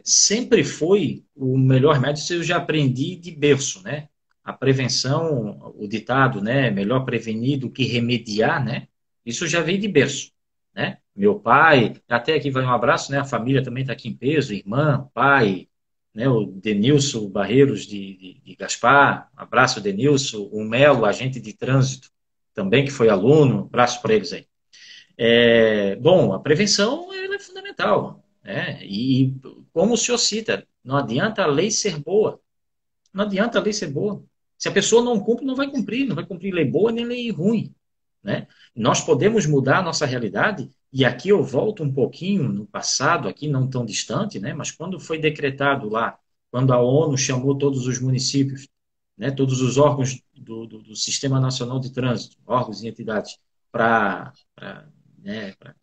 Sempre foi o melhor método, isso eu já aprendi de berço, né? A prevenção, o ditado, né? Melhor prevenir do que remediar, né? Isso já veio de berço, né? Meu pai, até aqui vai um abraço, né? A família também está aqui em peso, irmã, pai, né? O Denilson Barreiros de Gaspar, abraço Denilson, o Melo, agente de trânsito, também que foi aluno, abraço para eles aí. Bom, a prevenção ela é fundamental, né? E como o senhor cita, não adianta a lei ser boa. Não adianta a lei ser boa. Se a pessoa não cumpre, não vai cumprir lei boa nem lei ruim, né? Nós podemos mudar a nossa realidade, e aqui eu volto um pouquinho no passado, aqui não tão distante, né? Mas quando foi decretado lá, quando a ONU chamou todos os municípios, né, todos os órgãos do Sistema Nacional de Trânsito, órgãos e entidades, para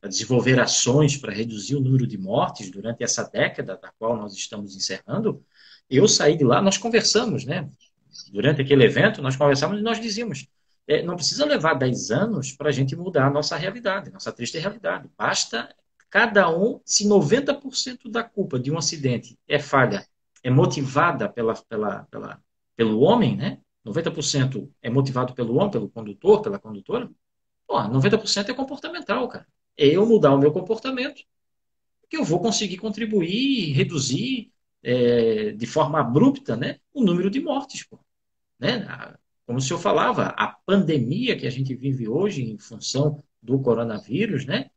desenvolver ações para reduzir o número de mortes durante essa década da qual nós estamos encerrando, eu saí de lá, nós conversamos, né? Durante aquele evento, nós conversamos e nós dizíamos, não precisa levar 10 anos para a gente mudar a nossa realidade, nossa triste realidade. Basta cada um, se 90% da culpa de um acidente é falha, é motivada pelo homem, né? 90% é motivado pelo homem, pelo condutor, pela condutora, 90% é comportamental, cara. É eu mudar o meu comportamento que eu vou conseguir contribuir, reduzir, de forma abrupta, né, o número de mortes, pô, né? Como o senhor falava, a pandemia que a gente vive hoje em função do coronavírus, né?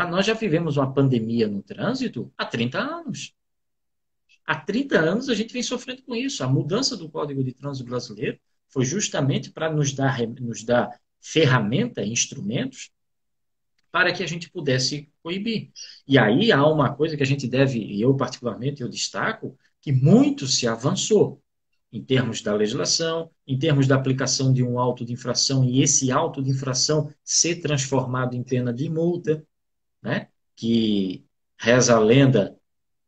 Nós já vivemos uma pandemia no trânsito há 30 anos. Há 30 anos a gente vem sofrendo com isso. A mudança do Código de Trânsito Brasileiro foi justamente para nos dar ferramenta, instrumentos, para que a gente pudesse coibir. E aí há uma coisa que a gente deve, e eu particularmente eu destaco, que muito se avançou em termos da legislação, em termos da aplicação de um auto de infração, e esse auto de infração ser transformado em pena de multa, né? Que reza a lenda,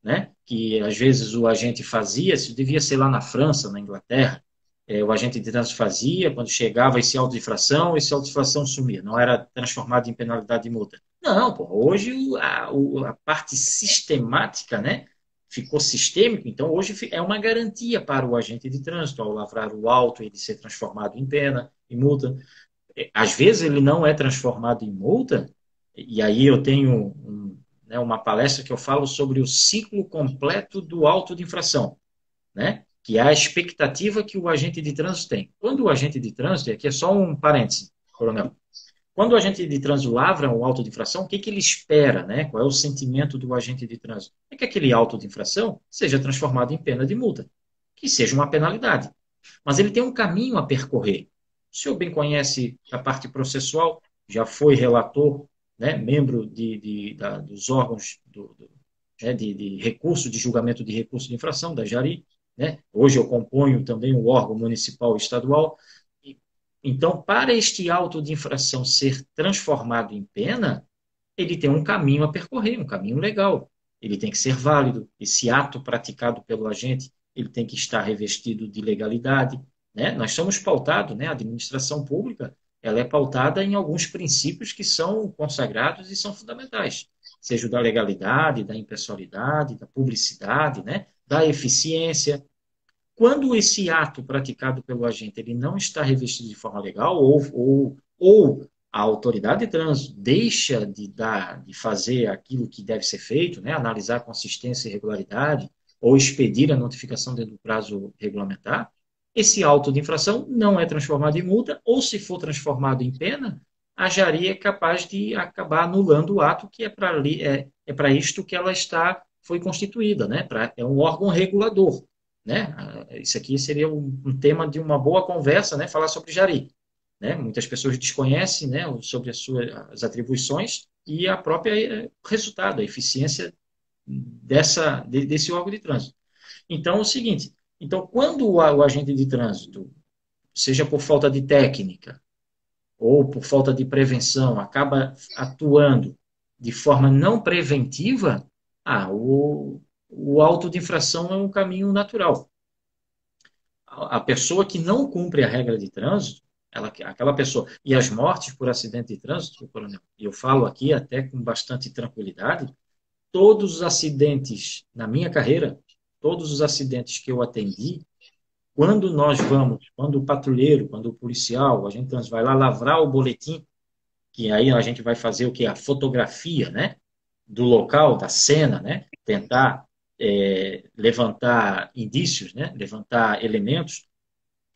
né? Que às vezes o agente fazia, isso devia ser lá na França, na Inglaterra, o agente de trânsito fazia, quando chegava esse auto de infração sumia, não era transformado em penalidade de multa. Não, pô, hoje a parte sistemática, né, ficou sistêmico, então hoje é uma garantia para o agente de trânsito, ao lavrar o auto, ele ser transformado em pena, em multa. Às vezes ele não é transformado em multa, e aí eu tenho né, uma palestra que eu falo sobre o ciclo completo do auto de infração, né? Que é a expectativa que o agente de trânsito tem. Quando o agente de trânsito, aqui é só um parêntese, coronel, quando o agente de trânsito lavra um auto de infração, o que ele espera, né? Qual é o sentimento do agente de trânsito? É que aquele auto de infração seja transformado em pena de multa, que seja uma penalidade. Mas ele tem um caminho a percorrer. O senhor bem conhece a parte processual, já foi relator, né, membro dos órgãos né, de recurso, de julgamento de recurso de infração, da JARI, né? Hoje eu componho também o órgão municipal e estadual. Então, para este auto de infração ser transformado em pena, ele tem um caminho a percorrer, um caminho legal. Ele tem que ser válido. Esse ato praticado pelo agente, ele tem que estar revestido de legalidade, né? Nós somos pautados, né? A administração pública, ela é pautada em alguns princípios que são consagrados e são fundamentais, seja o da legalidade, da impessoalidade, da publicidade, né? Da eficiência. Quando esse ato praticado pelo agente ele não está revestido de forma legal, ou a autoridade de trânsito deixa de fazer aquilo que deve ser feito, né, analisar a consistência e regularidade, ou expedir a notificação dentro do prazo regulamentar, esse auto de infração não é transformado em multa, ou se for transformado em pena, a JARI é capaz de acabar anulando o ato que é para isto que ela foi constituída, né? É um órgão regulador, né? Isso aqui seria um tema de uma boa conversa, né? Falar sobre JARI, né? Muitas pessoas desconhecem, né, sobre as atribuições e a própria resultado, a eficiência desse órgão de trânsito. Então, é o seguinte, então, quando o agente de trânsito, seja por falta de técnica ou por falta de prevenção, acaba atuando de forma não preventiva, o auto de infração é um caminho natural. A pessoa que não cumpre a regra de trânsito, aquela pessoa, e as mortes por acidente de trânsito, coronel, e eu falo aqui até com bastante tranquilidade, todos os acidentes na minha carreira, todos os acidentes que eu atendi, quando o patrulheiro, quando o policial, a gente vai lá lavrar o boletim, que aí a gente vai fazer o que? A fotografia, né? Do local, da cena, né? Tentar levantar indícios, né? Levantar elementos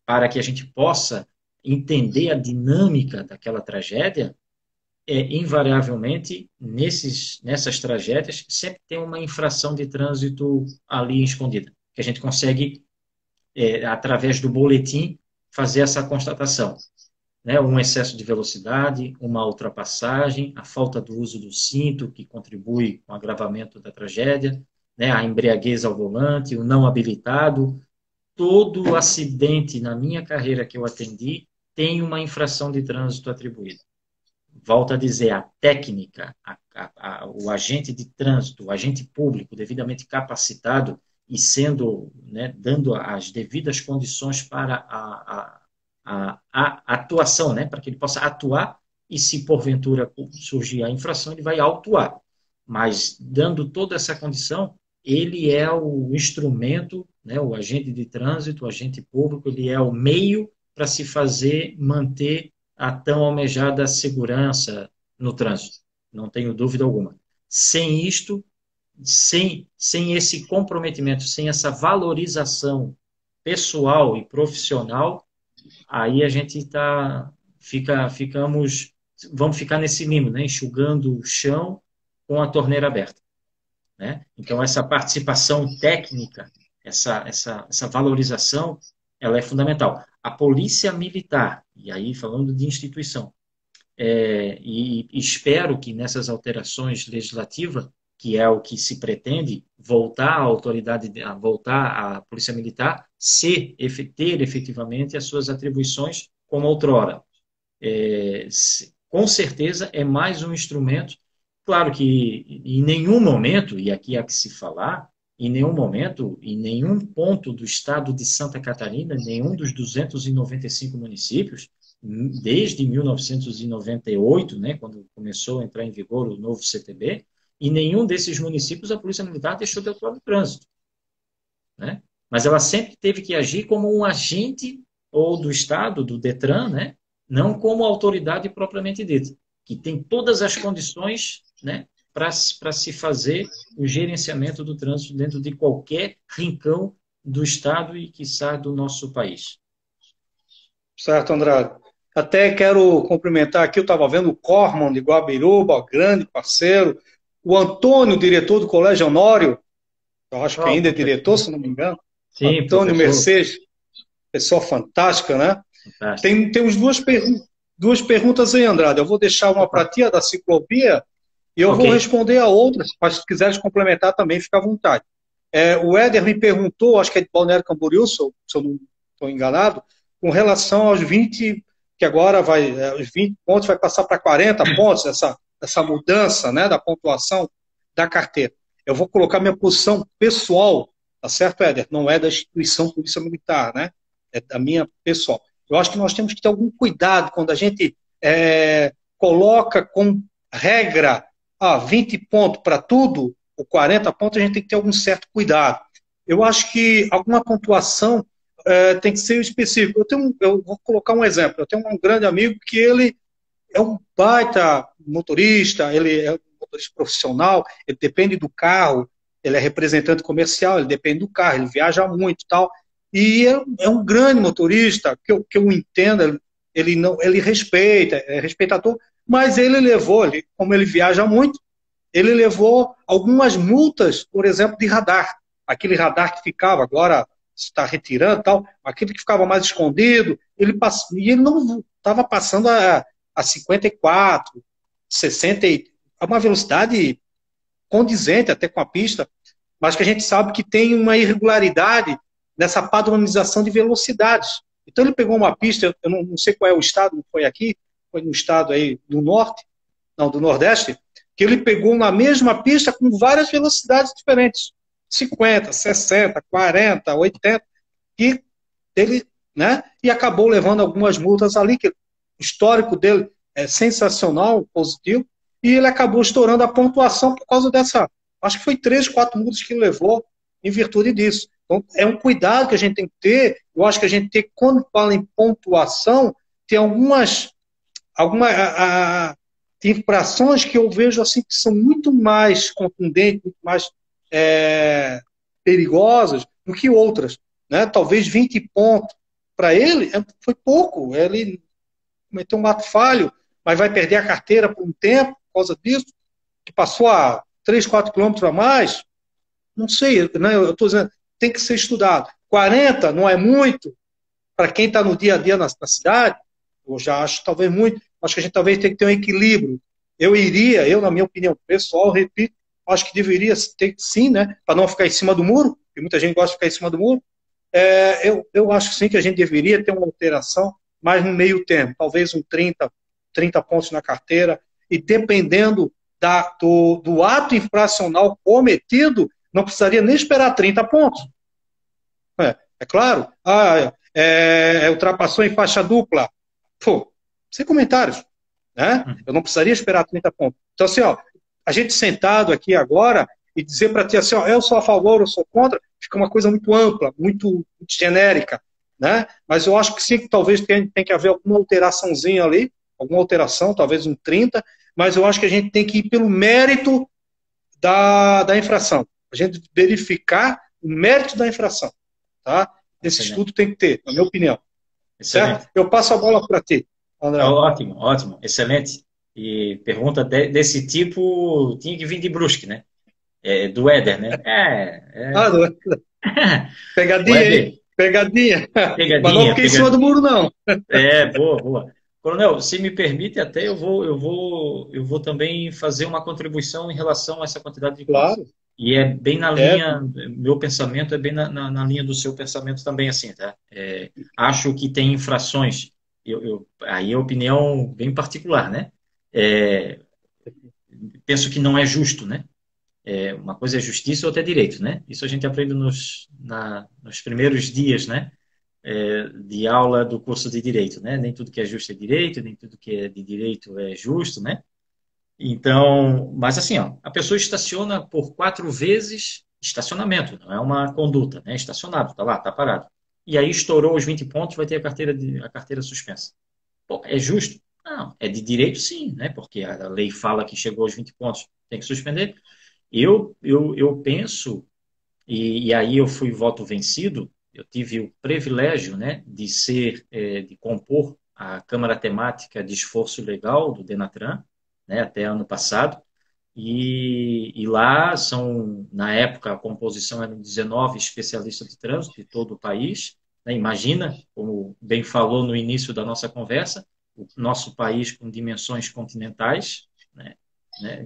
para que a gente possa entender a dinâmica daquela tragédia, invariavelmente, nessas tragédias, sempre tem uma infração de trânsito ali escondida, que a gente consegue, através do boletim, fazer essa constatação. Né? Um excesso de velocidade, uma ultrapassagem, a falta do uso do cinto, que contribui com o agravamento da tragédia, né? A embriaguez ao volante, o não habilitado. Todo acidente na minha carreira que eu atendi tem uma infração de trânsito atribuída. Volto a dizer, a técnica, o agente de trânsito, o agente público devidamente capacitado e sendo, né, dando as devidas condições para a atuação, né, para que ele possa atuar e se porventura surgir a infração, ele vai autuar. Mas dando toda essa condição, ele é o instrumento, né, o agente de trânsito, o agente público, ele é o meio para se manter a tão almejada segurança no trânsito. Não tenho dúvida alguma. Sem isto, sem esse comprometimento, sem essa valorização pessoal e profissional, aí a gente vamos ficar nesse limbo, né? Enxugando o chão com a torneira aberta, né? Então, essa participação técnica, essa valorização, ela é fundamental. A polícia militar, e aí falando de instituição, e espero que nessas alterações legislativas, que é o que se pretende, voltar à polícia militar, ter efetivamente as suas atribuições como outrora. Com certeza é mais um instrumento. Claro que em nenhum momento, e aqui há que se falar, em nenhum momento, em nenhum ponto do estado de Santa Catarina, nenhum dos 295 municípios, desde 1998, né, quando começou a entrar em vigor o novo CTB, em nenhum desses municípios a Polícia Militar deixou de atuar no trânsito, né? Mas ela sempre teve que agir como um agente ou do Estado, do Detran, né? Não como autoridade propriamente dita, que tem todas as condições, né, para se fazer o gerenciamento do trânsito dentro de qualquer rincão do Estado e, quiçá, do nosso país. Certo, Andrade. Até quero cumprimentar aqui, eu estava vendo o Corman de Guabiruba, grande parceiro, o Antônio, diretor do Colégio Honório, eu acho que ainda é diretor, se não me engano. Sim, Antônio professor. Mercedes, pessoa fantástica, né? Fantástico. Temos duas perguntas aí, Andrade. Eu vou deixar uma para ti, a da ciclovia, e eu vou responder a outras, mas se quiseres complementar também, fica à vontade. O Éder me perguntou, acho que é de Balneário Camboriú, se eu não estou enganado, com relação aos 20, que agora os 20 pontos vai passar para 40 pontos, essa mudança, né, da pontuação da carteira. Eu vou colocar minha posição pessoal, tá certo, Éder? Não é da instituição Polícia Militar, né? É da minha pessoal. Eu acho que nós temos que ter algum cuidado quando a gente coloca como regra 20 pontos para tudo, ou 40 pontos, a gente tem que ter algum certo cuidado. Eu acho que alguma pontuação tem que ser específica. Eu vou colocar um exemplo. Eu tenho um grande amigo que ele é um baita motorista, ele é um motorista profissional, ele depende do carro, ele é representante comercial, ele depende do carro, ele viaja muito e tal. E é um grande motorista, que eu entendo, ele respeita, é respeitador, mas ele levou, como ele viaja muito, ele levou algumas multas, por exemplo, de radar. Aquele radar que ficava, agora está retirando, tal, aquele que ficava mais escondido, e ele não estava passando a 54, 60, a uma velocidade condizente até com a pista, mas que a gente sabe que tem uma irregularidade nessa padronização de velocidades. Então ele pegou uma pista, eu não sei qual é o estado, não foi aqui, foi no estado aí do norte, não, do nordeste, que ele pegou na mesma pista com várias velocidades diferentes. 50, 60, 40, 80, e ele, né, e acabou levando algumas multas ali, que o histórico dele é sensacional, positivo, e ele acabou estourando a pontuação por causa dessa, acho que foi 3, 4 multas que ele levou em virtude disso. Então, é um cuidado que a gente tem que ter. Eu acho que a gente tem, quando fala em pontuação, tem algumas infrações que eu vejo assim que são muito mais contundentes, muito mais perigosas do que outras, né? Talvez 20 pontos para ele foi pouco, ele cometeu um ato falho, mas vai perder a carteira por um tempo por causa disso, que passou a 3, 4 quilômetros a mais, não sei, né? Eu estou dizendo, tem que ser estudado. 40 não é muito para quem está no dia a dia na cidade, eu já acho talvez muito, acho que a gente talvez tenha que ter um equilíbrio. Eu, na minha opinião pessoal, repito, acho que deveria ter sim, né, para não ficar em cima do muro, porque muita gente gosta de ficar em cima do muro. Eu acho sim que a gente deveria ter uma alteração, mas no meio termo, talvez um 30 pontos na carteira, e dependendo do ato infracional cometido, não precisaria nem esperar 30 pontos. É claro, ultrapassou em faixa dupla. Pô, sem comentários, né? Eu não precisaria esperar 30 pontos. Então, assim, a gente sentado aqui agora e dizer para ti assim, eu sou a favor, eu sou contra, fica uma coisa muito ampla, muito genérica, né? Mas eu acho que sim, que talvez tem que haver alguma alteraçãozinha ali, alguma alteração, talvez um 30, mas eu acho que a gente tem que ir pelo mérito da infração. A gente verificar o mérito da infração. Tá? Esse Excelente. estudo tem que ter, na minha opinião. Excelente. Certo? Eu passo a bola para ti, André. Ótimo, ótimo, excelente. E pergunta desse tipo tinha que vir de Brusque, né? Do Éder, né? Ah, O pegadinha, hein? Éder, Pegadinha. Mas não pegadinha, fiquei em cima do muro, não. boa, boa. Coronel, se me permite, até eu vou também fazer uma contribuição em relação a essa quantidade de pontos. Claro. E é bem na É, linha, meu pensamento é bem na linha do seu pensamento também, assim, tá? Acho que tem infrações, aí é opinião bem particular, né? É, penso que não é justo, né? Uma coisa é justiça, outra é direito, né? Isso a gente aprende nos primeiros dias, né? De aula do curso de direito, né? Nem tudo que é justo é direito, nem tudo que é de direito é justo, né? Então, mas assim, ó, a pessoa estaciona por 4 vezes estacionamento, não é uma conduta, né? Estacionado, tá lá, tá parado. E aí estourou os 20 pontos, vai ter a carteira suspensa. Pô, é justo? Não, é de direito sim, né? Porque a lei fala que chegou aos 20 pontos, tem que suspender. Eu penso, e aí eu fui voto vencido, eu tive o privilégio, né, de compor a Câmara Temática de Esforço Legal do Denatran, né, até ano passado, e lá na época, a composição eram 19 especialistas de trânsito de todo o país, né, imagina, como bem falou no início da nossa conversa, o nosso país com dimensões continentais, né?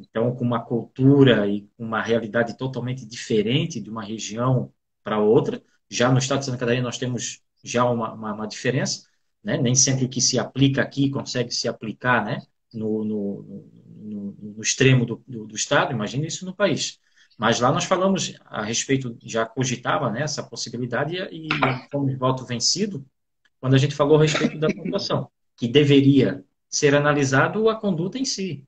Então, com uma cultura e uma realidade totalmente diferente de uma região para outra. Já no estado de Santa Catarina nós temos já uma diferença, né? Nem sempre o que se aplica aqui consegue se aplicar, né? No extremo do estado, imagine isso no país. Mas lá nós falamos a respeito, já cogitava, né, essa possibilidade e fomos voto vencido quando a gente falou a respeito da pontuação, que deveria ser analisado a conduta em si,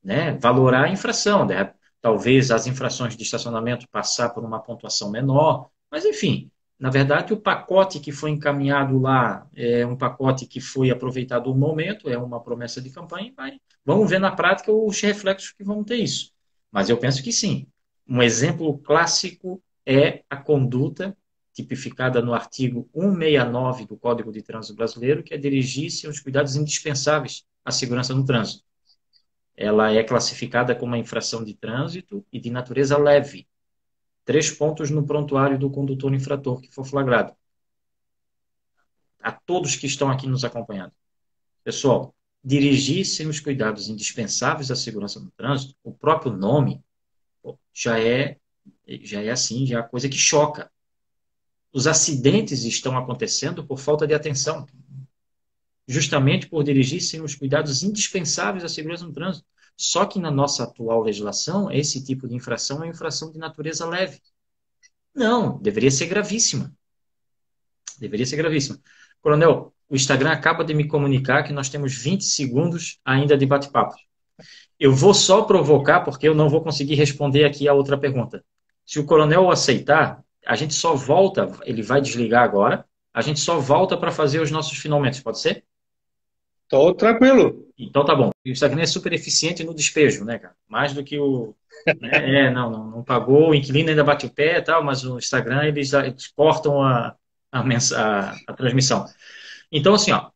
né? Valorar a infração, né? Talvez as infrações de estacionamento passar por uma pontuação menor, mas enfim, na verdade o pacote que foi encaminhado lá é um pacote que foi aproveitado no momento, é uma promessa de campanha, vamos ver na prática os reflexos que vão ter isso. Mas eu penso que sim. Um exemplo clássico é a conduta tipificada no artigo 169 do Código de Trânsito Brasileiro, que é dirigir-se aos cuidados indispensáveis à segurança no trânsito. Ela é classificada como uma infração de trânsito e de natureza leve. 3 pontos no prontuário do condutor infrator que for flagrado. A todos que estão aqui nos acompanhando. Pessoal, dirigir sem os cuidados indispensáveis à segurança no trânsito, o próprio nome já é assim, já é a coisa que choca. Os acidentes estão acontecendo por falta de atenção, justamente por dirigir sem os cuidados indispensáveis à segurança no trânsito. Só que na nossa atual legislação, esse tipo de infração é uma infração de natureza leve. Não, deveria ser gravíssima. Deveria ser gravíssima. Coronel, o Instagram acaba de me comunicar que nós temos 20 segundos ainda de bate-papo. Eu vou só provocar, porque eu não vou conseguir responder aqui a outra pergunta. Se o coronel aceitar, a gente só volta, ele vai desligar agora, a gente só volta para fazer os nossos finalmente, pode ser? Tô tranquilo. Então tá bom. O Instagram é super eficiente no despejo, né, cara? Mais do que o. Né? Não pagou, o inquilino ainda bate o pé e tal, mas o Instagram eles cortam a transmissão. Então, assim, ó,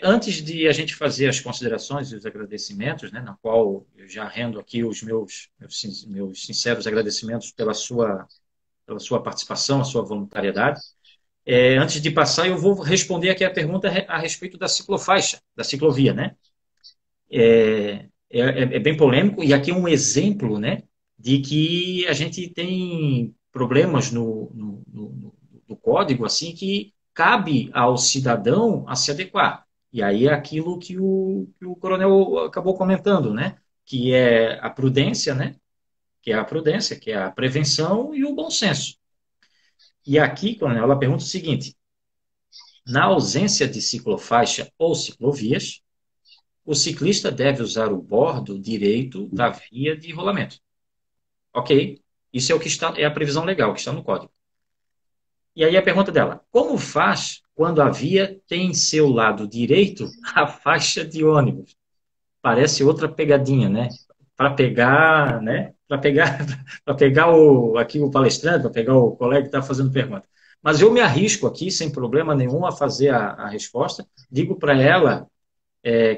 antes de a gente fazer as considerações e os agradecimentos, né, na qual eu já rendo aqui os meus sinceros agradecimentos pela sua participação, a sua voluntariedade. Antes de passar, eu vou responder aqui a pergunta a respeito da ciclofaixa, da ciclovia, né? É bem polêmico, e aqui é um exemplo, né, de que a gente tem problemas no código, assim, que cabe ao cidadão a se adequar. E aí é aquilo que o coronel acabou comentando, né, que é a prudência, né, que é a prudência, que é a prevenção e o bom senso. E aqui, coronel, ela pergunta o seguinte: na ausência de ciclofaixa ou ciclovias, o ciclista deve usar o bordo direito da via de rolamento. Ok, isso é o que está, é a previsão legal que está no código. E aí a pergunta dela: como faz quando a via tem em seu lado direito a faixa de ônibus? Parece outra pegadinha, né? Para pegar, né? para pegar, para pegar aqui o palestrante, para pegar o colega que está fazendo pergunta. Mas eu me arrisco aqui, sem problema nenhum, a fazer a resposta. Digo para ela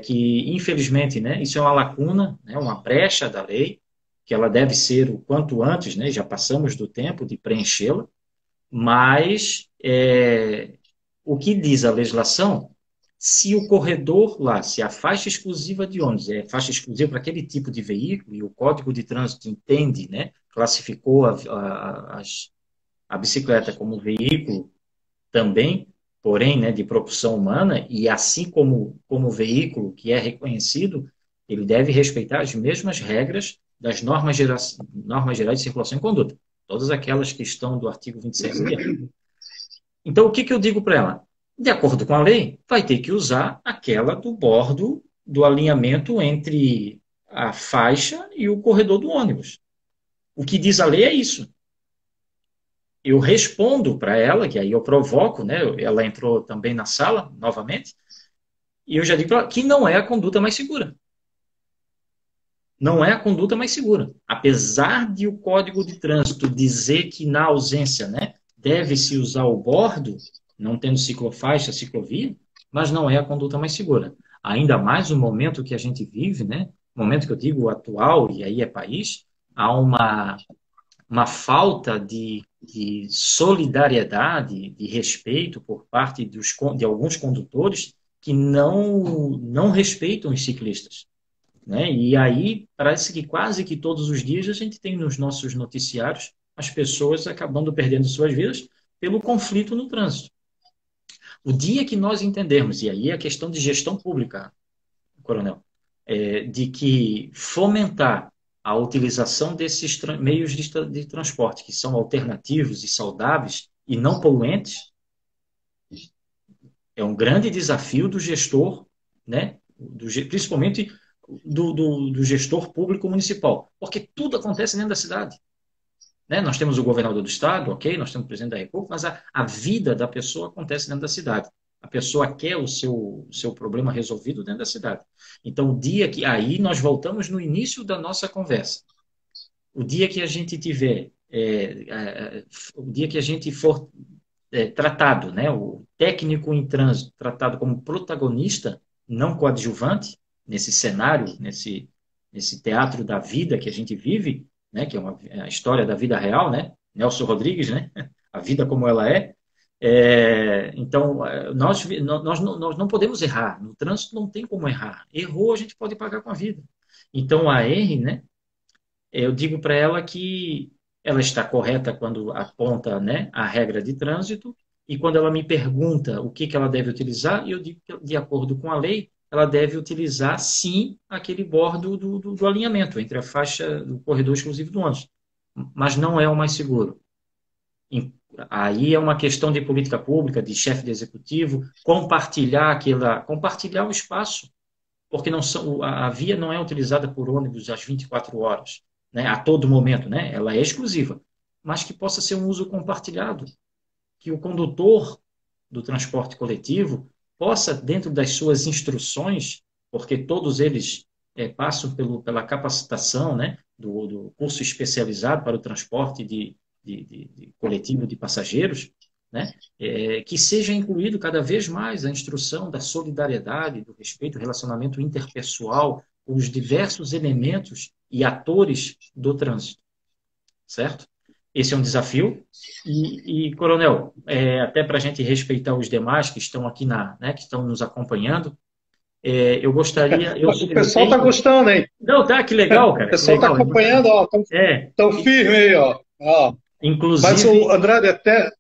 que, infelizmente, né, isso é uma lacuna, né, uma brecha da lei, que ela deve ser o quanto antes, né, já passamos do tempo de preenchê-la, mas o que diz a legislação, se o corredor lá, se a faixa exclusiva de ônibus é faixa exclusiva para aquele tipo de veículo, e o Código de Trânsito entende, né, classificou a bicicleta como veículo também, porém, né, de propulsão humana, e assim como veículo que é reconhecido, ele deve respeitar as mesmas regras das normas gerais de circulação e conduta, todas aquelas que estão do artigo 26 em diante. Então, o que eu digo para ela? De acordo com a lei, vai ter que usar aquela do bordo do alinhamento entre a faixa e o corredor do ônibus. O que diz a lei é isso. Eu respondo para ela, que aí eu provoco, né? Ela entrou também na sala, novamente, e eu já digo para ela que não é a conduta mais segura. Não é a conduta mais segura. Apesar de o Código de Trânsito dizer que, na ausência, né, deve-se usar o bordo, não tendo ciclofaixa, ciclovia, mas não é a conduta mais segura. Ainda mais no momento que a gente vive, né, momento que eu digo atual, e aí é país, há uma falta de solidariedade, de respeito por parte de alguns condutores que não respeitam os ciclistas. Né? E aí parece que quase que todos os dias a gente tem nos nossos noticiários as pessoas acabando perdendo suas vidas pelo conflito no trânsito. O dia que nós entendermos, e aí é a questão de gestão pública, coronel, de que fomentar a utilização desses meios de transporte, que são alternativos e saudáveis e não poluentes, é um grande desafio do gestor, né? Principalmente do gestor público municipal, porque tudo acontece dentro da cidade. Né? Nós temos o governador do estado, ok, nós temos o presidente da República, mas a vida da pessoa acontece dentro da cidade. A pessoa quer o seu problema resolvido dentro da cidade. Então, o dia que... Aí nós voltamos no início da nossa conversa. O dia que a gente tiver... o dia que a gente for tratado, né, o técnico em trânsito tratado como protagonista, não coadjuvante, nesse cenário, nesse teatro da vida que a gente vive, né, que é a história da vida real, né, Nelson Rodrigues, né, a vida como ela é. Então, nós não podemos errar. No trânsito não tem como errar. Errou, a gente pode pagar com a vida. Então, a R, né, eu digo para ela que ela está correta quando aponta, né, a regra de trânsito, e quando ela me pergunta o que ela deve utilizar, eu digo que, de acordo com a lei, ela deve utilizar, sim, aquele bordo do alinhamento entre a faixa do corredor exclusivo do ônibus. Mas não é o mais seguro. Aí é uma questão de política pública, de chefe de executivo, compartilhar o espaço, porque a via não é utilizada por ônibus às 24 horas, né, a todo momento, né? Ela é exclusiva, mas que possa ser um uso compartilhado, que o condutor do transporte coletivo possa, dentro das suas instruções, porque todos eles passam pela capacitação, né, do curso especializado para o transporte de coletivo de passageiros, né, que seja incluído cada vez mais a instrução da solidariedade, do respeito, relacionamento interpessoal, com os diversos elementos e atores do trânsito, certo? Esse é um desafio. Coronel, até para a gente respeitar os demais que estão aqui né, que estão nos acompanhando, eu gostaria... O pessoal está gostando, hein? Não, tá, que legal, cara. O pessoal está acompanhando, ó, tão firme aí, ó. Inclusive... Mas, Andrade, até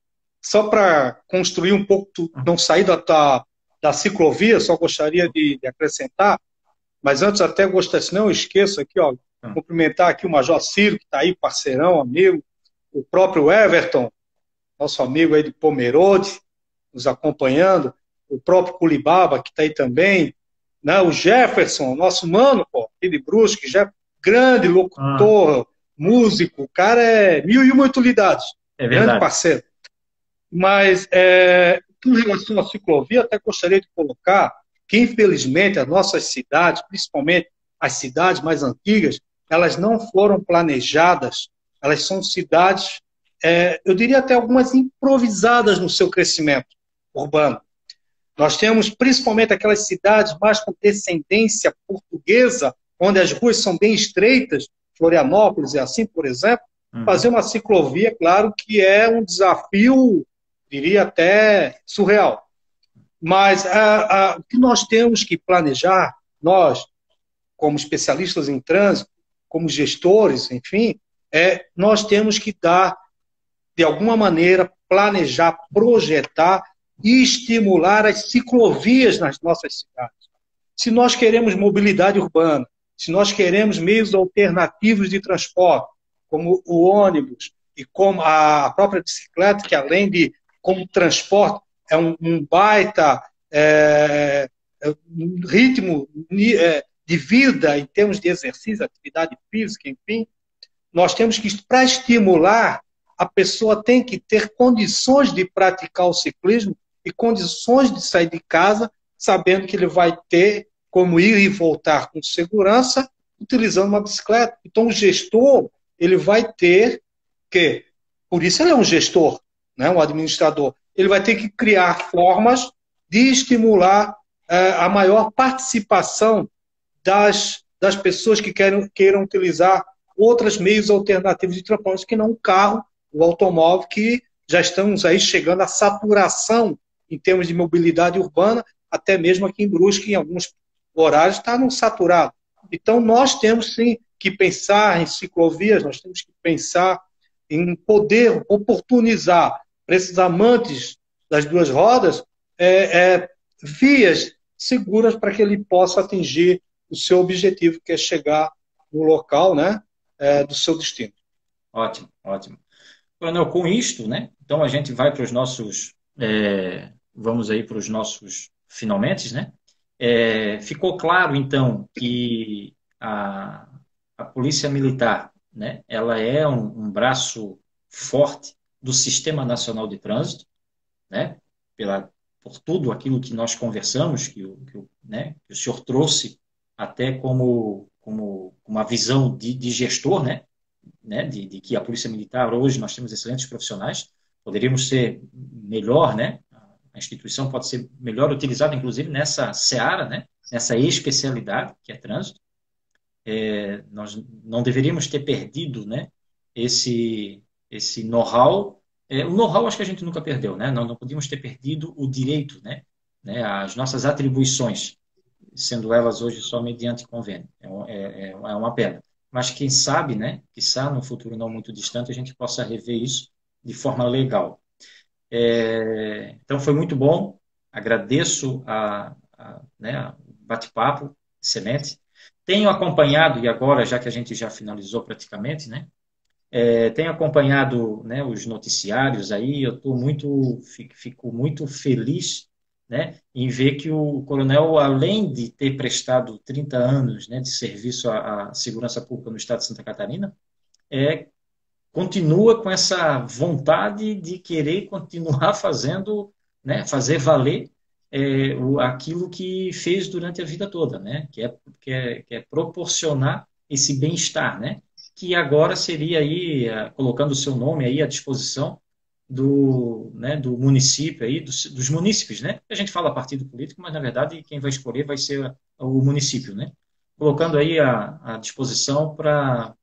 só para construir um pouco, não sair da ciclovia, só gostaria de acrescentar, mas antes até gostaria, se não eu esqueço aqui, ó, cumprimentar aqui o Major Ciro, que está aí, parceirão, amigo, o próprio Everton, nosso amigo aí de Pomerode, nos acompanhando, o próprio Culibaba, que está aí também, né? O Jefferson, nosso mano, pô, aquele Brusque, grande locutor, músico, o cara é 1001 utilidades, grande parceiro. Mas, com relação à ciclovia, até gostaria de colocar que, infelizmente, as nossas cidades, principalmente as cidades mais antigas, elas não foram planejadas, elas são cidades, eu diria até algumas improvisadas no seu crescimento urbano. Nós temos principalmente aquelas cidades mais com descendência portuguesa, onde as ruas são bem estreitas, Florianópolis é assim, por exemplo. Fazer uma ciclovia, claro que é um desafio, diria até surreal. Mas o que nós temos que planejar, nós, como especialistas em trânsito, como gestores, enfim, nós temos que dar, de alguma maneira, planejar, projetar e estimular as ciclovias nas nossas cidades. Se nós queremos mobilidade urbana, se nós queremos meios alternativos de transporte, como o ônibus e como a própria bicicleta, que além de como transporte, é um baita ritmo de vida em termos de exercício, atividade física, enfim, nós temos que, para estimular, a pessoa tem que ter condições de praticar o ciclismo e condições de sair de casa, sabendo que ele vai ter como ir e voltar com segurança, utilizando uma bicicleta. Então, o gestor, ele vai ter que, por isso ele é um gestor, né, um administrador, ele vai ter que criar formas de estimular a maior participação das pessoas que queiram utilizar outros meios alternativos de transporte, que não o carro, o automóvel, que já estamos aí chegando à saturação em termos de mobilidade urbana, até mesmo aqui em Brusque, em alguns horários, está no saturado. Então, nós temos, sim, que pensar em ciclovias, nós temos que pensar em poder oportunizar para esses amantes das duas rodas vias seguras para que ele possa atingir o seu objetivo, que é chegar no local, né, do seu destino. Ótimo, ótimo. Coronel, com isto, né, então a gente vai para os nossos, vamos aí para os nossos finalmente, né? Ficou claro, então, que a Polícia Militar, né, ela é um braço forte do Sistema Nacional de Trânsito, né, por tudo aquilo que nós conversamos, que o senhor trouxe até como uma visão de gestor, né, de que a Polícia Militar, hoje, nós temos excelentes profissionais, poderíamos ser melhor, né, a instituição pode ser melhor utilizada, inclusive, nessa seara, né, nessa especialidade, que é trânsito. Nós não deveríamos ter perdido, né, esse know-how. O know-how acho que a gente nunca perdeu, né? Não podíamos ter perdido o direito, né, as nossas atribuições, sendo elas hoje só mediante convênio. É uma pena. Mas quem sabe, né, quiçá no futuro não muito distante, a gente possa rever isso de forma legal. Então foi muito bom, agradeço o bate-papo, excelente. Tenho acompanhado, e agora, já que a gente já finalizou praticamente, né, tenho acompanhado, né, os noticiários aí, eu fico muito feliz, né, em ver que o coronel, além de ter prestado 30 anos, né, de serviço à segurança pública no estado de Santa Catarina, continua com essa vontade de querer continuar fazendo, né, fazer valer aquilo que fez durante a vida toda, né, que é proporcionar esse bem-estar, né, que agora seria aí, colocando o seu nome aí à disposição do município, aí, dos munícipes, né? A gente fala partido político, mas na verdade quem vai escolher vai ser o município, né? Colocando aí à disposição para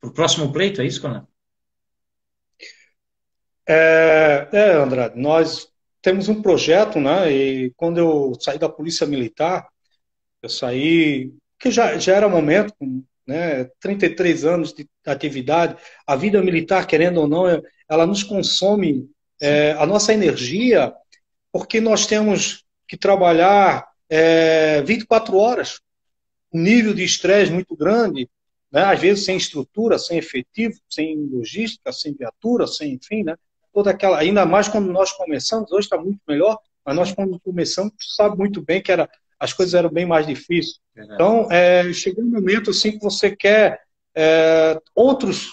o próximo pleito, é isso, Conan? Andrade, nós temos um projeto, né? E quando eu saí da Polícia Militar, eu saí, que já era momento, né? 33 anos de atividade, a vida militar, querendo ou não, ela nos consome a nossa energia, porque nós temos que trabalhar 24 horas, um nível de estresse muito grande, né? Às vezes sem estrutura, sem efetivo, sem logística, sem viatura, sem, enfim, né? Toda aquela, ainda mais quando nós começamos, hoje está muito melhor, mas nós quando começamos, sabe muito bem que as coisas eram bem mais difíceis. Então, chegou um momento assim que você quer outras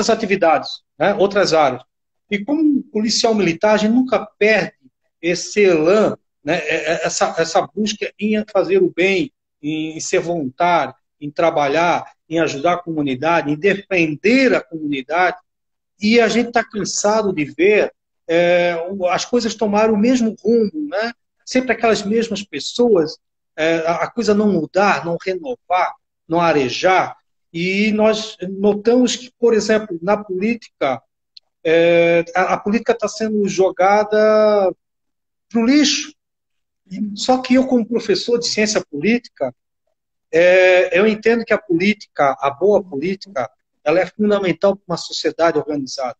atividades, né? Outras áreas. E como policial militar, a gente nunca perde esse elan né? Essa busca em fazer o bem, em ser voluntário, em trabalhar, em ajudar a comunidade, em defender a comunidade, e a gente está cansado de ver as coisas tomarem o mesmo rumo, né? Sempre aquelas mesmas pessoas, a coisa não mudar, não renovar, não arejar. E nós notamos que, por exemplo, na política, a política está sendo jogada para o lixo. Só que eu, como professor de ciência política, eu entendo que a política, a boa política, ela é fundamental para uma sociedade organizada.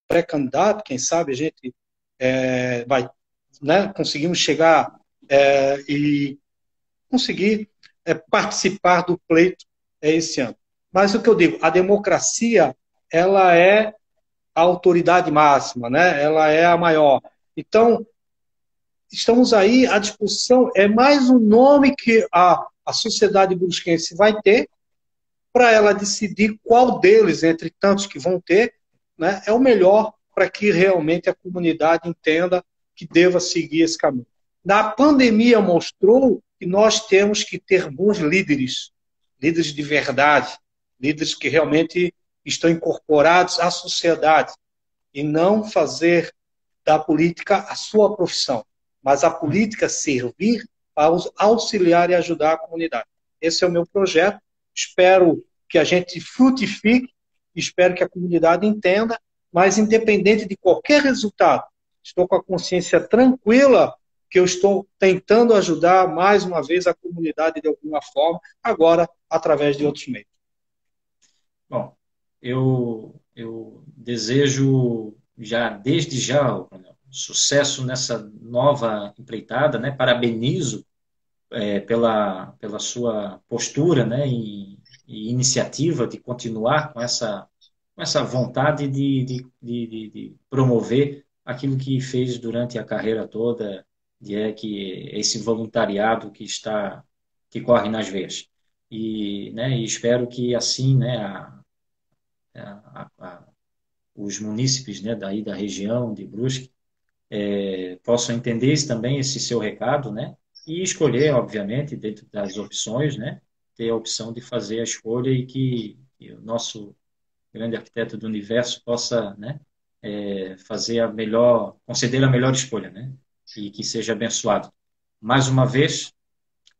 Pré-candidato, quem sabe a gente vai, né, conseguimos chegar e conseguir participar do pleito esse ano. Mas o que eu digo, a democracia, ela é a autoridade máxima, né? Ela é a maior. Então, estamos aí à disposição, é mais um nome que a sociedade brusquense vai ter para ela decidir qual deles, entre tantos que vão ter, né, é o melhor para que realmente a comunidade entenda que deva seguir esse caminho. Na pandemia mostrou que nós temos que ter bons líderes, líderes de verdade, líderes que realmente estão incorporados à sociedade e não fazer da política a sua profissão, mas a política servir para auxiliar e ajudar a comunidade. Esse é o meu projeto. Espero que a gente frutifique, espero que a comunidade entenda, mas independente de qualquer resultado, estou com a consciência tranquila que eu estou tentando ajudar mais uma vez a comunidade de alguma forma, agora através de outros meios. Bom, eu desejo já, desde já, sucesso nessa nova empreitada, né? Parabenizo pela sua postura, né? E iniciativa de continuar com essa vontade de promover aquilo que fez durante a carreira toda, que esse voluntariado que corre nas veias. E espero que assim, né, os munícipes, né, daí da região de Brusque possam entender também esse seu recado, né, e escolher, obviamente, dentro das opções, né, ter a opção de fazer a escolha e que o nosso grande arquiteto do universo possa, né, fazer conceder a melhor escolha, né, e que seja abençoado. Mais uma vez,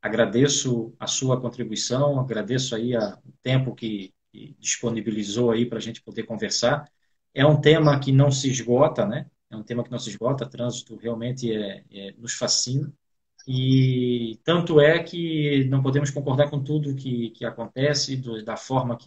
agradeço a sua contribuição, agradeço aí o tempo que disponibilizou aí para a gente poder conversar. É um tema que não se esgota, né? É um tema que não se esgota, trânsito realmente nos fascina. E tanto é que não podemos concordar com tudo que acontece, da forma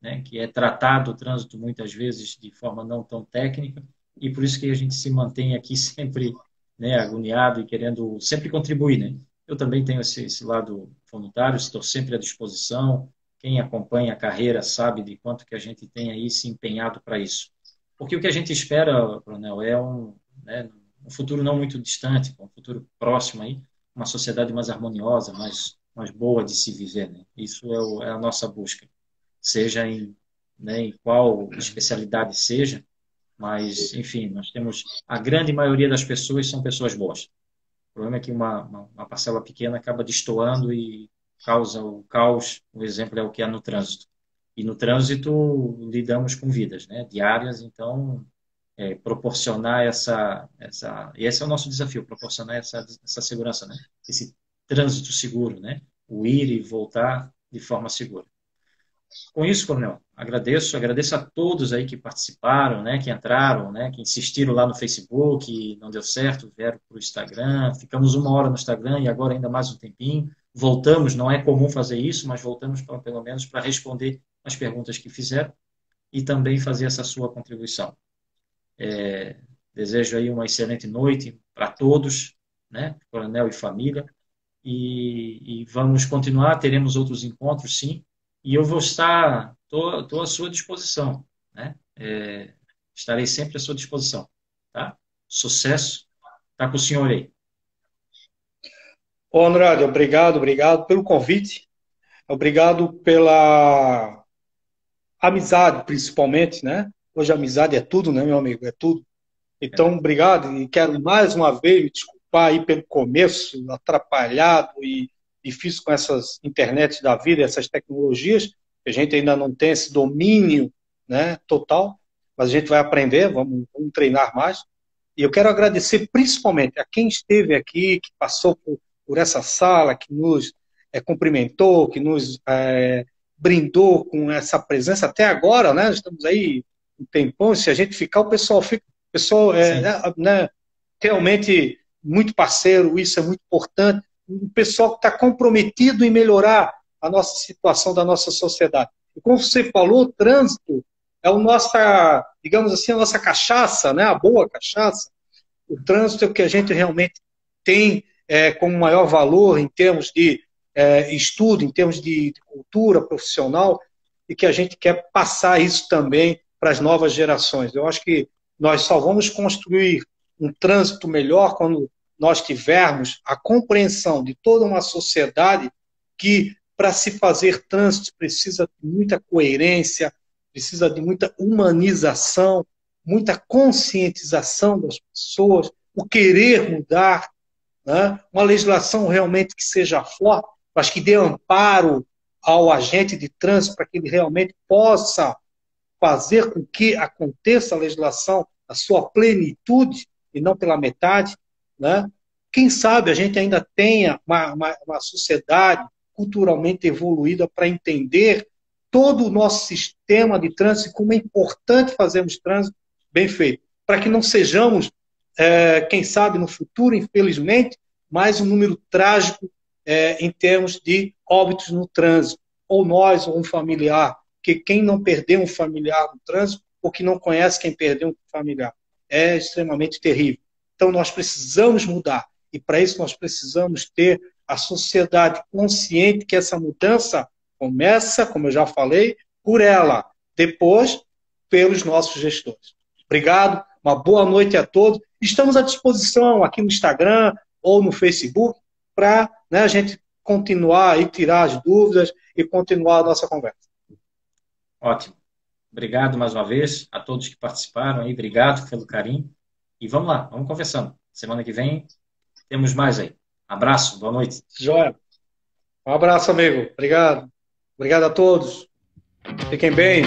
né, que é tratado o trânsito muitas vezes de forma não tão técnica, e por isso que a gente se mantém aqui sempre, né, agoniado e querendo sempre contribuir, né? Eu também tenho esse lado voluntário, estou sempre à disposição. Quem acompanha a carreira sabe de quanto que a gente tem aí se empenhado para isso. Porque o que a gente espera, Coronel, né, um futuro não muito distante, um futuro próximo aí, uma sociedade mais harmoniosa, mais boa de se viver, né? Isso é a nossa busca, seja né, em qual especialidade seja, mas, enfim, nós temos, a grande maioria das pessoas são pessoas boas. O problema é que uma parcela pequena acaba destoando e causa o caos. O exemplo é o que há no trânsito. E no trânsito lidamos com vidas, né, diárias, então proporcionar e esse é o nosso desafio, proporcionar essa segurança, né, esse trânsito seguro, né, o ir e voltar de forma segura. Com isso, Coronel, agradeço a todos aí que participaram, né, que entraram, né, que insistiram lá no Facebook, não deu certo, vieram para o Instagram, ficamos 1 hora no Instagram e agora ainda mais um tempinho. Voltamos, não é comum fazer isso, mas voltamos pelo menos para responder as perguntas que fizeram e também fazer essa sua contribuição. Desejo aí uma excelente noite para todos né? Coronel e família. E vamos continuar, teremos outros encontros, sim. E eu vou estar, estou à sua disposição, né? Estarei sempre à sua disposição, tá? Sucesso, tá com o senhor aí. Ô, Andrade, obrigado pelo convite, obrigado pela amizade, principalmente, né? Hoje a amizade é tudo, né, meu amigo? É tudo. Então, obrigado e quero mais uma vez me desculpar aí pelo começo atrapalhado e difícil com essas internets da vida, essas tecnologias, que a gente ainda não tem esse domínio, né, total, mas a gente vai aprender, vamos treinar mais. E eu quero agradecer principalmente a quem esteve aqui, que passou por essa sala, que nos cumprimentou, que nos brindou com essa presença até agora, né? Estamos aí um tempão, se a gente ficar, o pessoal fica. O pessoal né, realmente muito parceiro, isso é muito importante. O pessoal que está comprometido em melhorar a nossa situação da nossa sociedade. E como você falou, o trânsito é a nossa, digamos assim, a nossa cachaça, né? A boa cachaça. O trânsito é o que a gente realmente tem como maior valor em termos de estudo, em termos de cultura profissional, e que a gente quer passar isso também para as novas gerações. Eu acho que nós só vamos construir um trânsito melhor quando nós tivermos a compreensão de toda uma sociedade que, para se fazer trânsito, precisa de muita coerência, precisa de muita humanização, muita conscientização das pessoas, o querer mudar, né? Uma legislação realmente que seja forte, mas que dê amparo ao agente de trânsito para que ele realmente possa fazer com que aconteça a legislação na sua plenitude e não pela metade, né? Quem sabe a gente ainda tenha uma sociedade culturalmente evoluída para entender todo o nosso sistema de trânsito e como é importante fazermos trânsito bem feito, para que não sejamos, quem sabe no futuro, infelizmente, mais um número trágico em termos de óbitos no trânsito, ou nós, ou um familiar, que quem não perdeu um familiar no trânsito, ou que não conhece quem perdeu um familiar, é extremamente terrível. Então nós precisamos mudar, e para isso nós precisamos ter a sociedade consciente que essa mudança começa, como eu já falei, por ela, depois pelos nossos gestores. Obrigado, uma boa noite a todos. Estamos à disposição aqui no Instagram ou no Facebook para, né, a gente continuar e tirar as dúvidas e continuar a nossa conversa. Ótimo. Obrigado mais uma vez a todos que participaram aí. Obrigado pelo carinho. E vamos lá, vamos conversando. Semana que vem temos mais aí. Abraço, boa noite. Joia. Um abraço, amigo. Obrigado. Obrigado a todos. Fiquem bem.